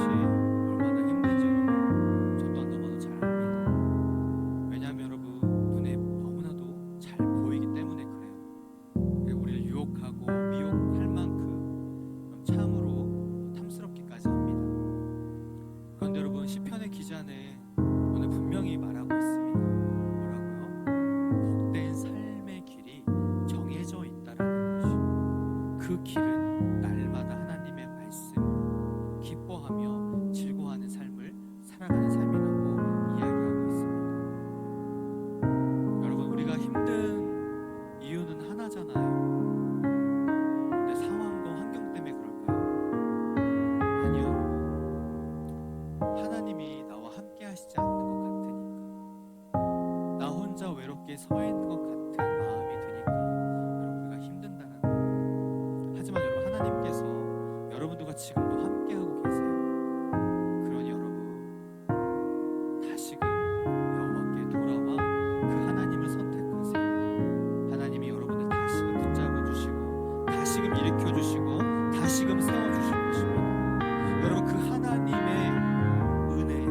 얼마나 힘든지 여러분 저 또한 너무나도 잘 압니다. 왜냐하면 여러분 눈에 너무나도 잘 보이기 때문에 그래요. 우리를 유혹하고 미혹할 만큼 참으로 탐스럽기까지 합니다. 그런데 여러분 시편의 기자는 오늘 분명히 말하고 있습니다. 뭐라고요? 복된 삶의 길이 정해져 있다라는 것이요. 그 길은 날마다 하나님의 말씀을 기뻐하며 즐거워하는 삶을 살아가는 삶이라고 이야기하고 있습니다. 여러분 우리가 힘든 이유는 하나잖아요. 근데 상황과 환경 때문에 그럴까요? 아니요. 하나님이 나와 함께 하시지 않는 것 같으니까, 나 혼자 외롭게 서 있는 것 같은 마음이 드니까 여러분 우리가 힘든다는 거예요. 하지만 여러분 하나님께서 여러분들과 지금도 함께하고 계세요. 그러니 여러분 다시금 여호와께 돌아와 그 하나님을 선택하세요. 하나님이 여러분을 다시금 붙잡아 주시고 다시금 일으켜 주시고 다시금 세워 주실 것입니다. 여러분 그 하나님의 은혜,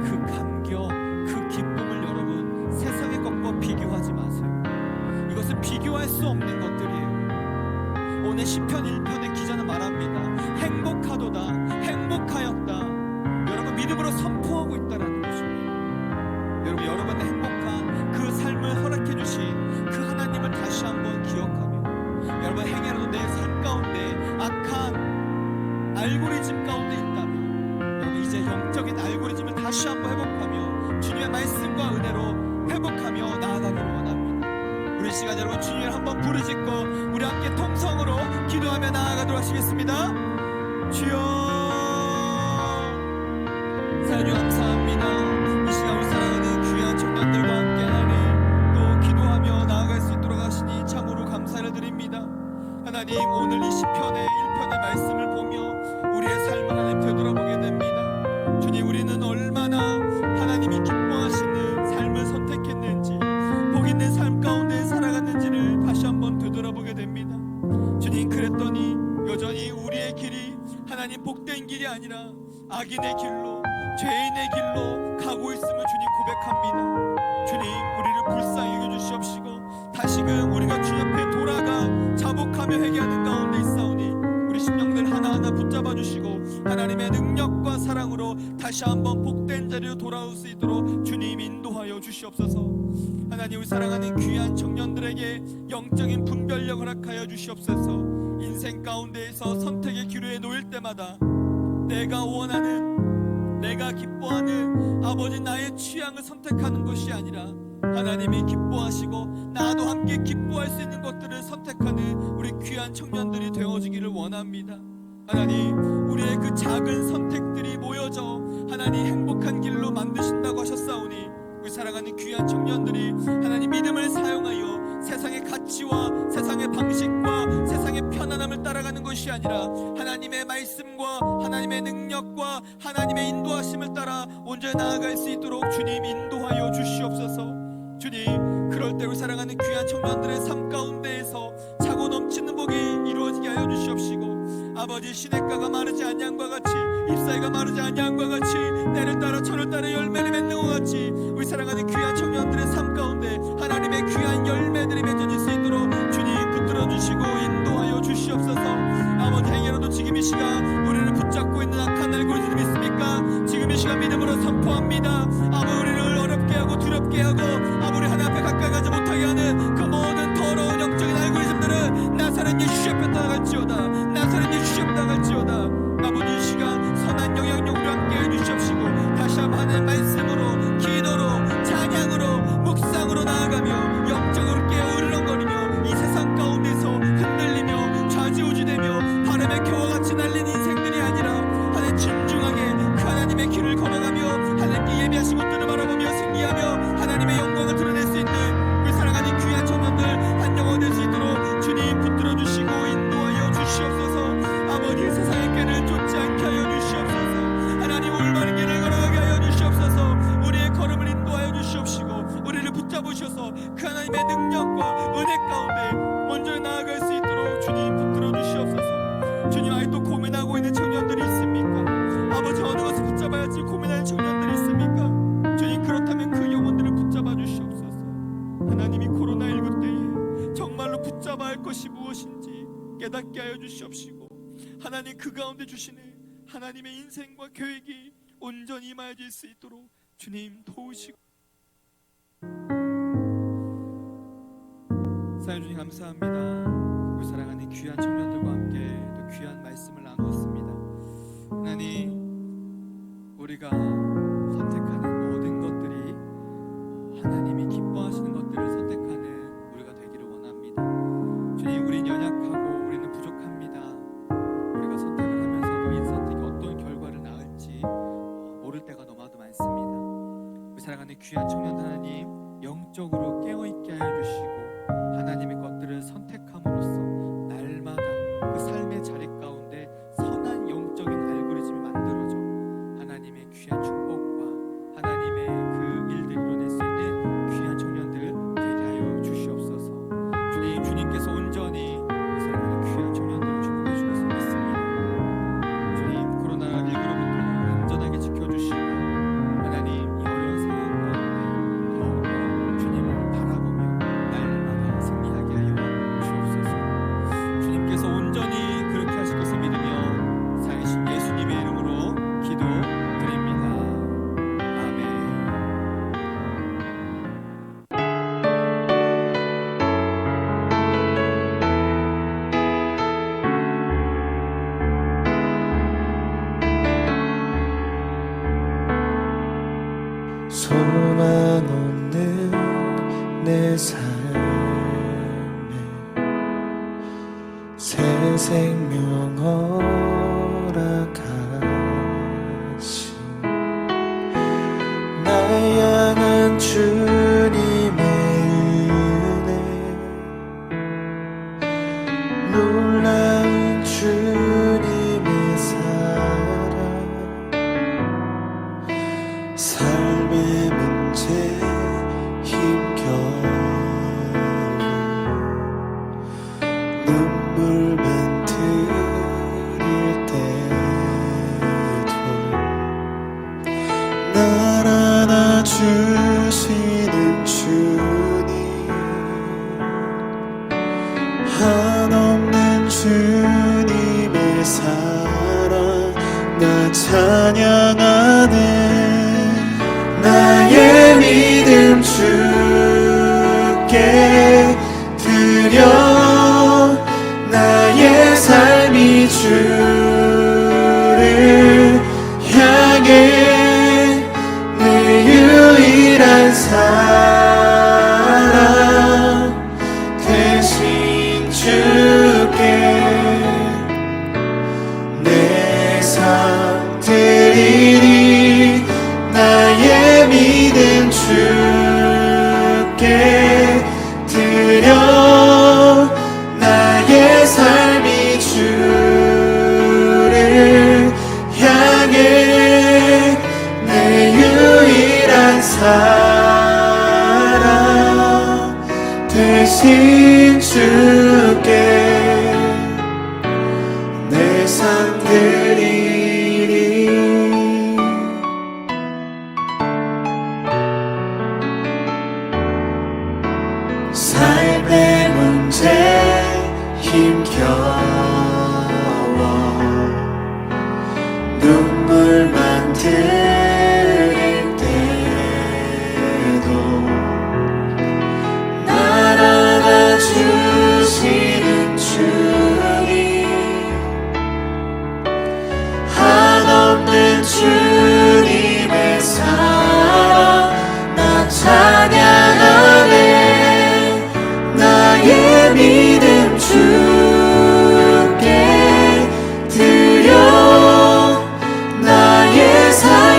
그 감격, 그 기쁨을 여러분 세상의 것과 비교하지 마세요. 이것은 비교할 수 없는 것들이에요. 오늘 시편 1편의 기자는 말합니다. 행복하도다, 행복하였다. 여러분 믿음으로 선포하고 있다라는 것입니다. 여러분 여러분의 행복한 그 삶을 허락해 주신 그 하나님을 다시 한번 기억하며, 여러분 행여라도 내 삶 가운데 악한 알고리즘 가운데 있다면 여러분 이제 영적인 알고리즘을 다시 한번 회복하며 주님의 말씀과 은혜로 회복하며 나아가기를 원합니다. 우리 시간 여러분 주님을 한번 부르짖고 우리 함께 통성으로 기도하며 나아가도록 하시겠습니다. 주여 사랑주 감사합니다. 이 시간 우리 사랑하는 귀한 청년들과 함께하니 또 기도하며 나아갈 수 있도록 하시니 참으로 감사를 드립니다. 하나님 오늘 이 시편의 1편의 말씀을 보며 우리의 삶을 하나님 되돌아보게 됩니다. 주님 우리는 얼마나 하나님이 기뻐하시는 삶을 선택했는지, 복 있는 삶 가운데 살아갔는지를 다시 한번 되돌아보게 됩니다. 주님 그랬더니 여전히 우리의 길이 하나님 복된 길이 아니라 악인의 길로, 죄인의 길로 가고 있음을 주님 고백합니다. 주님 우리를 불쌍히 여겨주시옵시고 다시금 우리가 주 옆에 돌아가 자복하며 회개하는 가운데 있사오니 우리 심령들 하나하나 붙잡아 주시고 하나님의 능력과 사랑으로 다시 한번 복된 자리로 돌아올 수 있도록 주님 인도하여 주시옵소서. 하나님 우리 사랑하는 귀한 청년들에게 영적인 분별력 허락하여 주시옵소서. 인생 가운데에서 선택의 기로에 놓일 때마다 내가 원하는, 내가 기뻐하는 아버지 나의 취향을 선택하는 것이 아니라 하나님이 기뻐하시고 나도 함께 기뻐할 수 있는 것들을 선택하는 우리 귀한 청년들이 되어지기를 원합니다. 하나님 우리의 그 작은 선택들이 모여져 하나님 행복한 길로 만드신다고 하셨사오니 우리 사랑하는 귀한 청년들이 하나님 믿음을 사용하여 세상의 가치와 세상의 방식과 세상의 편안함을 따라가는 것이 아니라 하나님의 말씀과 하나님의 능력과 하나님의 인도하심을 따라 온전히 나아갈 수 있도록 주님 인도하여 주시옵소서. 주님 그럴 때 우리 사랑하는 귀한 청년들의 삶 가운데에서 차고 넘치는 복이 이루어지게 하여 주시옵시고 아버지 시냇가가 마르지 아니함과 같이 잎사귀가 마르지 아니함과 같이 때를 따라 철을 따라 열매를 맺는 것 같이 우리 사랑하는 귀한 청년들의 삶 가운데 하나님의 귀한 열매들이 맺어질 수 있도록 주님 붙들어 주시고 인도하여 주시옵소서. 아버지 행여라도 지금 이 시간 우리를 붙잡고 있는 악한 알고리즘 있습니까? 지금 이 시간 믿음으로 선포합니다. 아버지 우리를 어렵게 하고 두렵게 하고 아무리 하나님 앞에 가까이 가지 못하게 하는 그 모든 더러운 영적인 알고리즘들은 나사렛 예수 앞에 따라갈지어다. 나사렛 예수 앞에 따라갈지어다. 아버지 이 시간 선한 영향력으로 함께 해주시옵시고 다시 한번 하나님의 말씀으로 기도로 찬양으로 묵상으로 나아가며 영적으로 깨어 으르렁거리며 이 세상 가운데서 흔들리며 좌지우지되며 바람의 겨와 같이 날린 인생들이 아니라 하나님 진중하게 그 하나님의 길을 걸어가며 하나님께 예비하신 것들을 바라보며 승리하며 하나님의 영광 깨닫게 하여 주시옵시고, 하나님 그 가운데 주시는 하나님의 인생과 계획이 온전히 임하여질 수 있도록 주님 도우시고. 사연 주님 감사합니다. 우리 사랑하는 귀한 청년들과 함께 또 귀한 말씀을 나누었습니다. 하나님, 우리가 선택하는 모든 것들이 하나님이 기뻐하시는 것들을 선택하는 우리가 되기를 원합니다. 주님, 우린 연약하고 우리는 부족합니다. 우리가 선택을 하면서도 이 선택이 어떤 결과를 낳을지 모를 때가 너무나도 많습니다. 우리 사랑하는 귀한 청년들, 하나님 영적으로 깨어있게 하여 주시고 하나님의 것들을 선택함으로써 날마다 그 삶의 자리 가운데 선한 영적인 알고리즘이 만들어져 하나님의 귀한 축복과 하나님의 그 일들을 이뤄낼 수 있는 귀한 청년들 되게 하여 주시옵소서. 주님, 주님께서 온전히 이 사랑하는 귀한 청년들을 축복해 주셔서 믿습니다. 주님, 코로나19로부터 안전하게 지켜주시고 하나님 이 어려운 상황 가운데 더욱더 주님을 바라보며 날마다 승리하게 하여 주옵소서. 주님께서 온전히 그렇게 하실 것을 믿으며 살아계신 예수님의 이름으로 기도드립니다. 아멘. 소망 없는 내 삶에 새 생명 허락하신 날 향한 주님의 은혜, 놀라운 주님의 사랑, 삶의 문제 힘겨워 눈물만 흐릴 때도 날 안아주시는 주님, 한없는 주님의 사랑 나 찬양하네. 나의 믿음 주께 드려, 나의 삶이 주를 향해 내 유일한 사랑 대신 주께 내 삶 드리리. 나의 믿음 주께 드려, 나의 삶이 주를 향해 내 유일한 사랑 대신 주께 내 삶 드리리. 삶의 문제 힘겨워 눈물만 흘릴 때도 날 안아주시는 주님, 한없는 주님의 사랑 나 찬양하네. 나의 믿음 주께 드려, 나의 삶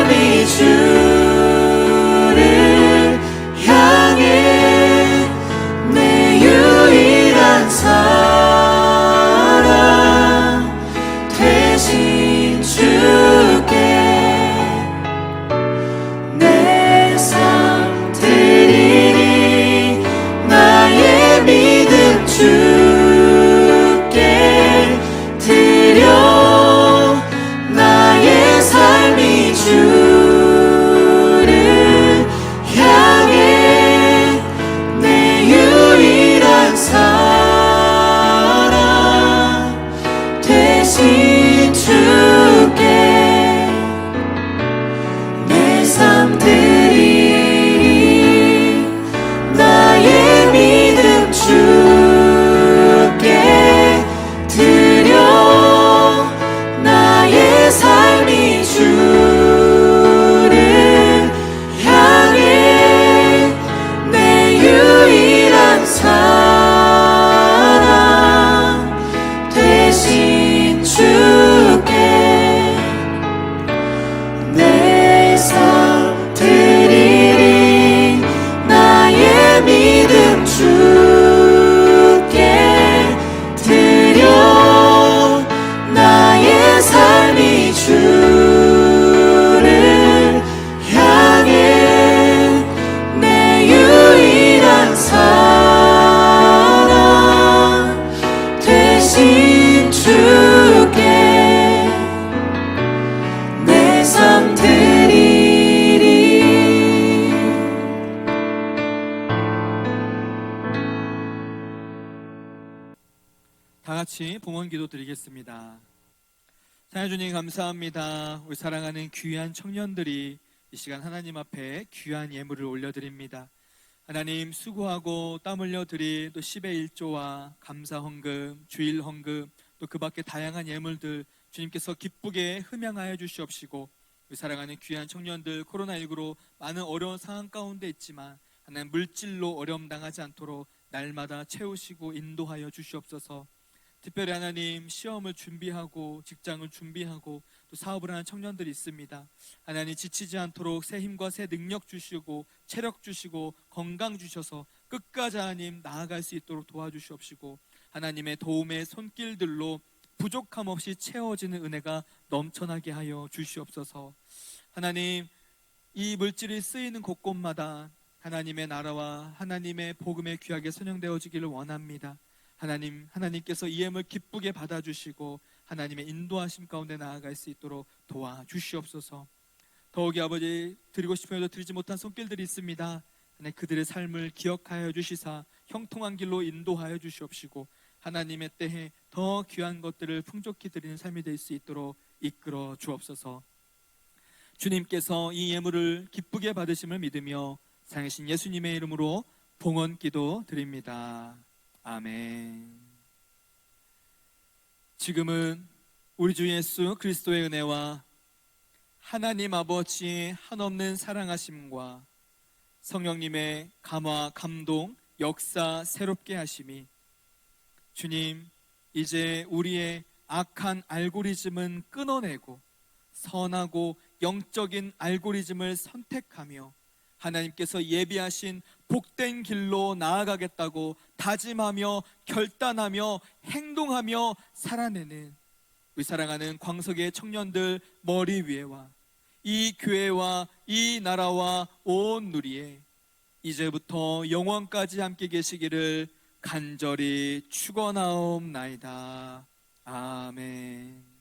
같이 봉헌 기도 드리겠습니다. 사랑하는 주님 감사합니다. 우리 사랑하는 귀한 청년들이 이 시간 하나님 앞에 귀한 예물을 올려드립니다. 하나님 수고하고 땀 흘려 드린 또 10의 1조와 감사 헌금, 주일 헌금, 또 그 밖에 다양한 예물들 주님께서 기쁘게 흠양하여 주시옵시고, 우리 사랑하는 귀한 청년들 코로나19로 많은 어려운 상황 가운데 있지만 하나님 물질로 어려움 당하지 않도록 날마다 채우시고 인도하여 주시옵소서. 특별히 하나님 시험을 준비하고 직장을 준비하고 또 사업을 하는 청년들이 있습니다. 하나님 지치지 않도록 새 힘과 새 능력 주시고 체력 주시고 건강 주셔서 끝까지 하나님 나아갈 수 있도록 도와주시옵시고, 하나님의 도움의 손길들로 부족함 없이 채워지는 은혜가 넘쳐나게 하여 주시옵소서. 하나님 이 물질이 쓰이는 곳곳마다 하나님의 나라와 하나님의 복음에 귀하게 선용되어지기를 원합니다. 하나님께서 이 예물 기쁘게 받아주시고 하나님의 인도하심 가운데 나아갈 수 있도록 도와주시옵소서. 더욱이 아버지 드리고 싶어도 드리지 못한 손길들이 있습니다. 하나님 그들의 삶을 기억하여 주시사 형통한 길로 인도하여 주시옵시고, 하나님의 때에 더 귀한 것들을 풍족히 드리는 삶이 될 수 있도록 이끌어 주옵소서. 주님께서 이 예물을 기쁘게 받으심을 믿으며 살아계신 예수님의 이름으로 봉헌 기도 드립니다. 아멘. 지금은 우리 주 예수 그리스도의 은혜와 하나님 아버지의 한없는 사랑하심과 성령님의 감화, 감동, 역사 새롭게 하심이, 주님 이제 우리의 악한 알고리즘은 끊어내고 선하고 영적인 알고리즘을 선택하며 하나님께서 예비하신 복된 길로 나아가겠다고 다짐하며 결단하며 행동하며 살아내는 우리 사랑하는 광석의 청년들 머리 위에와 이 교회와 이 나라와 온 누리에 이제부터 영원까지 함께 계시기를 간절히 축원하옵나이다. 아멘.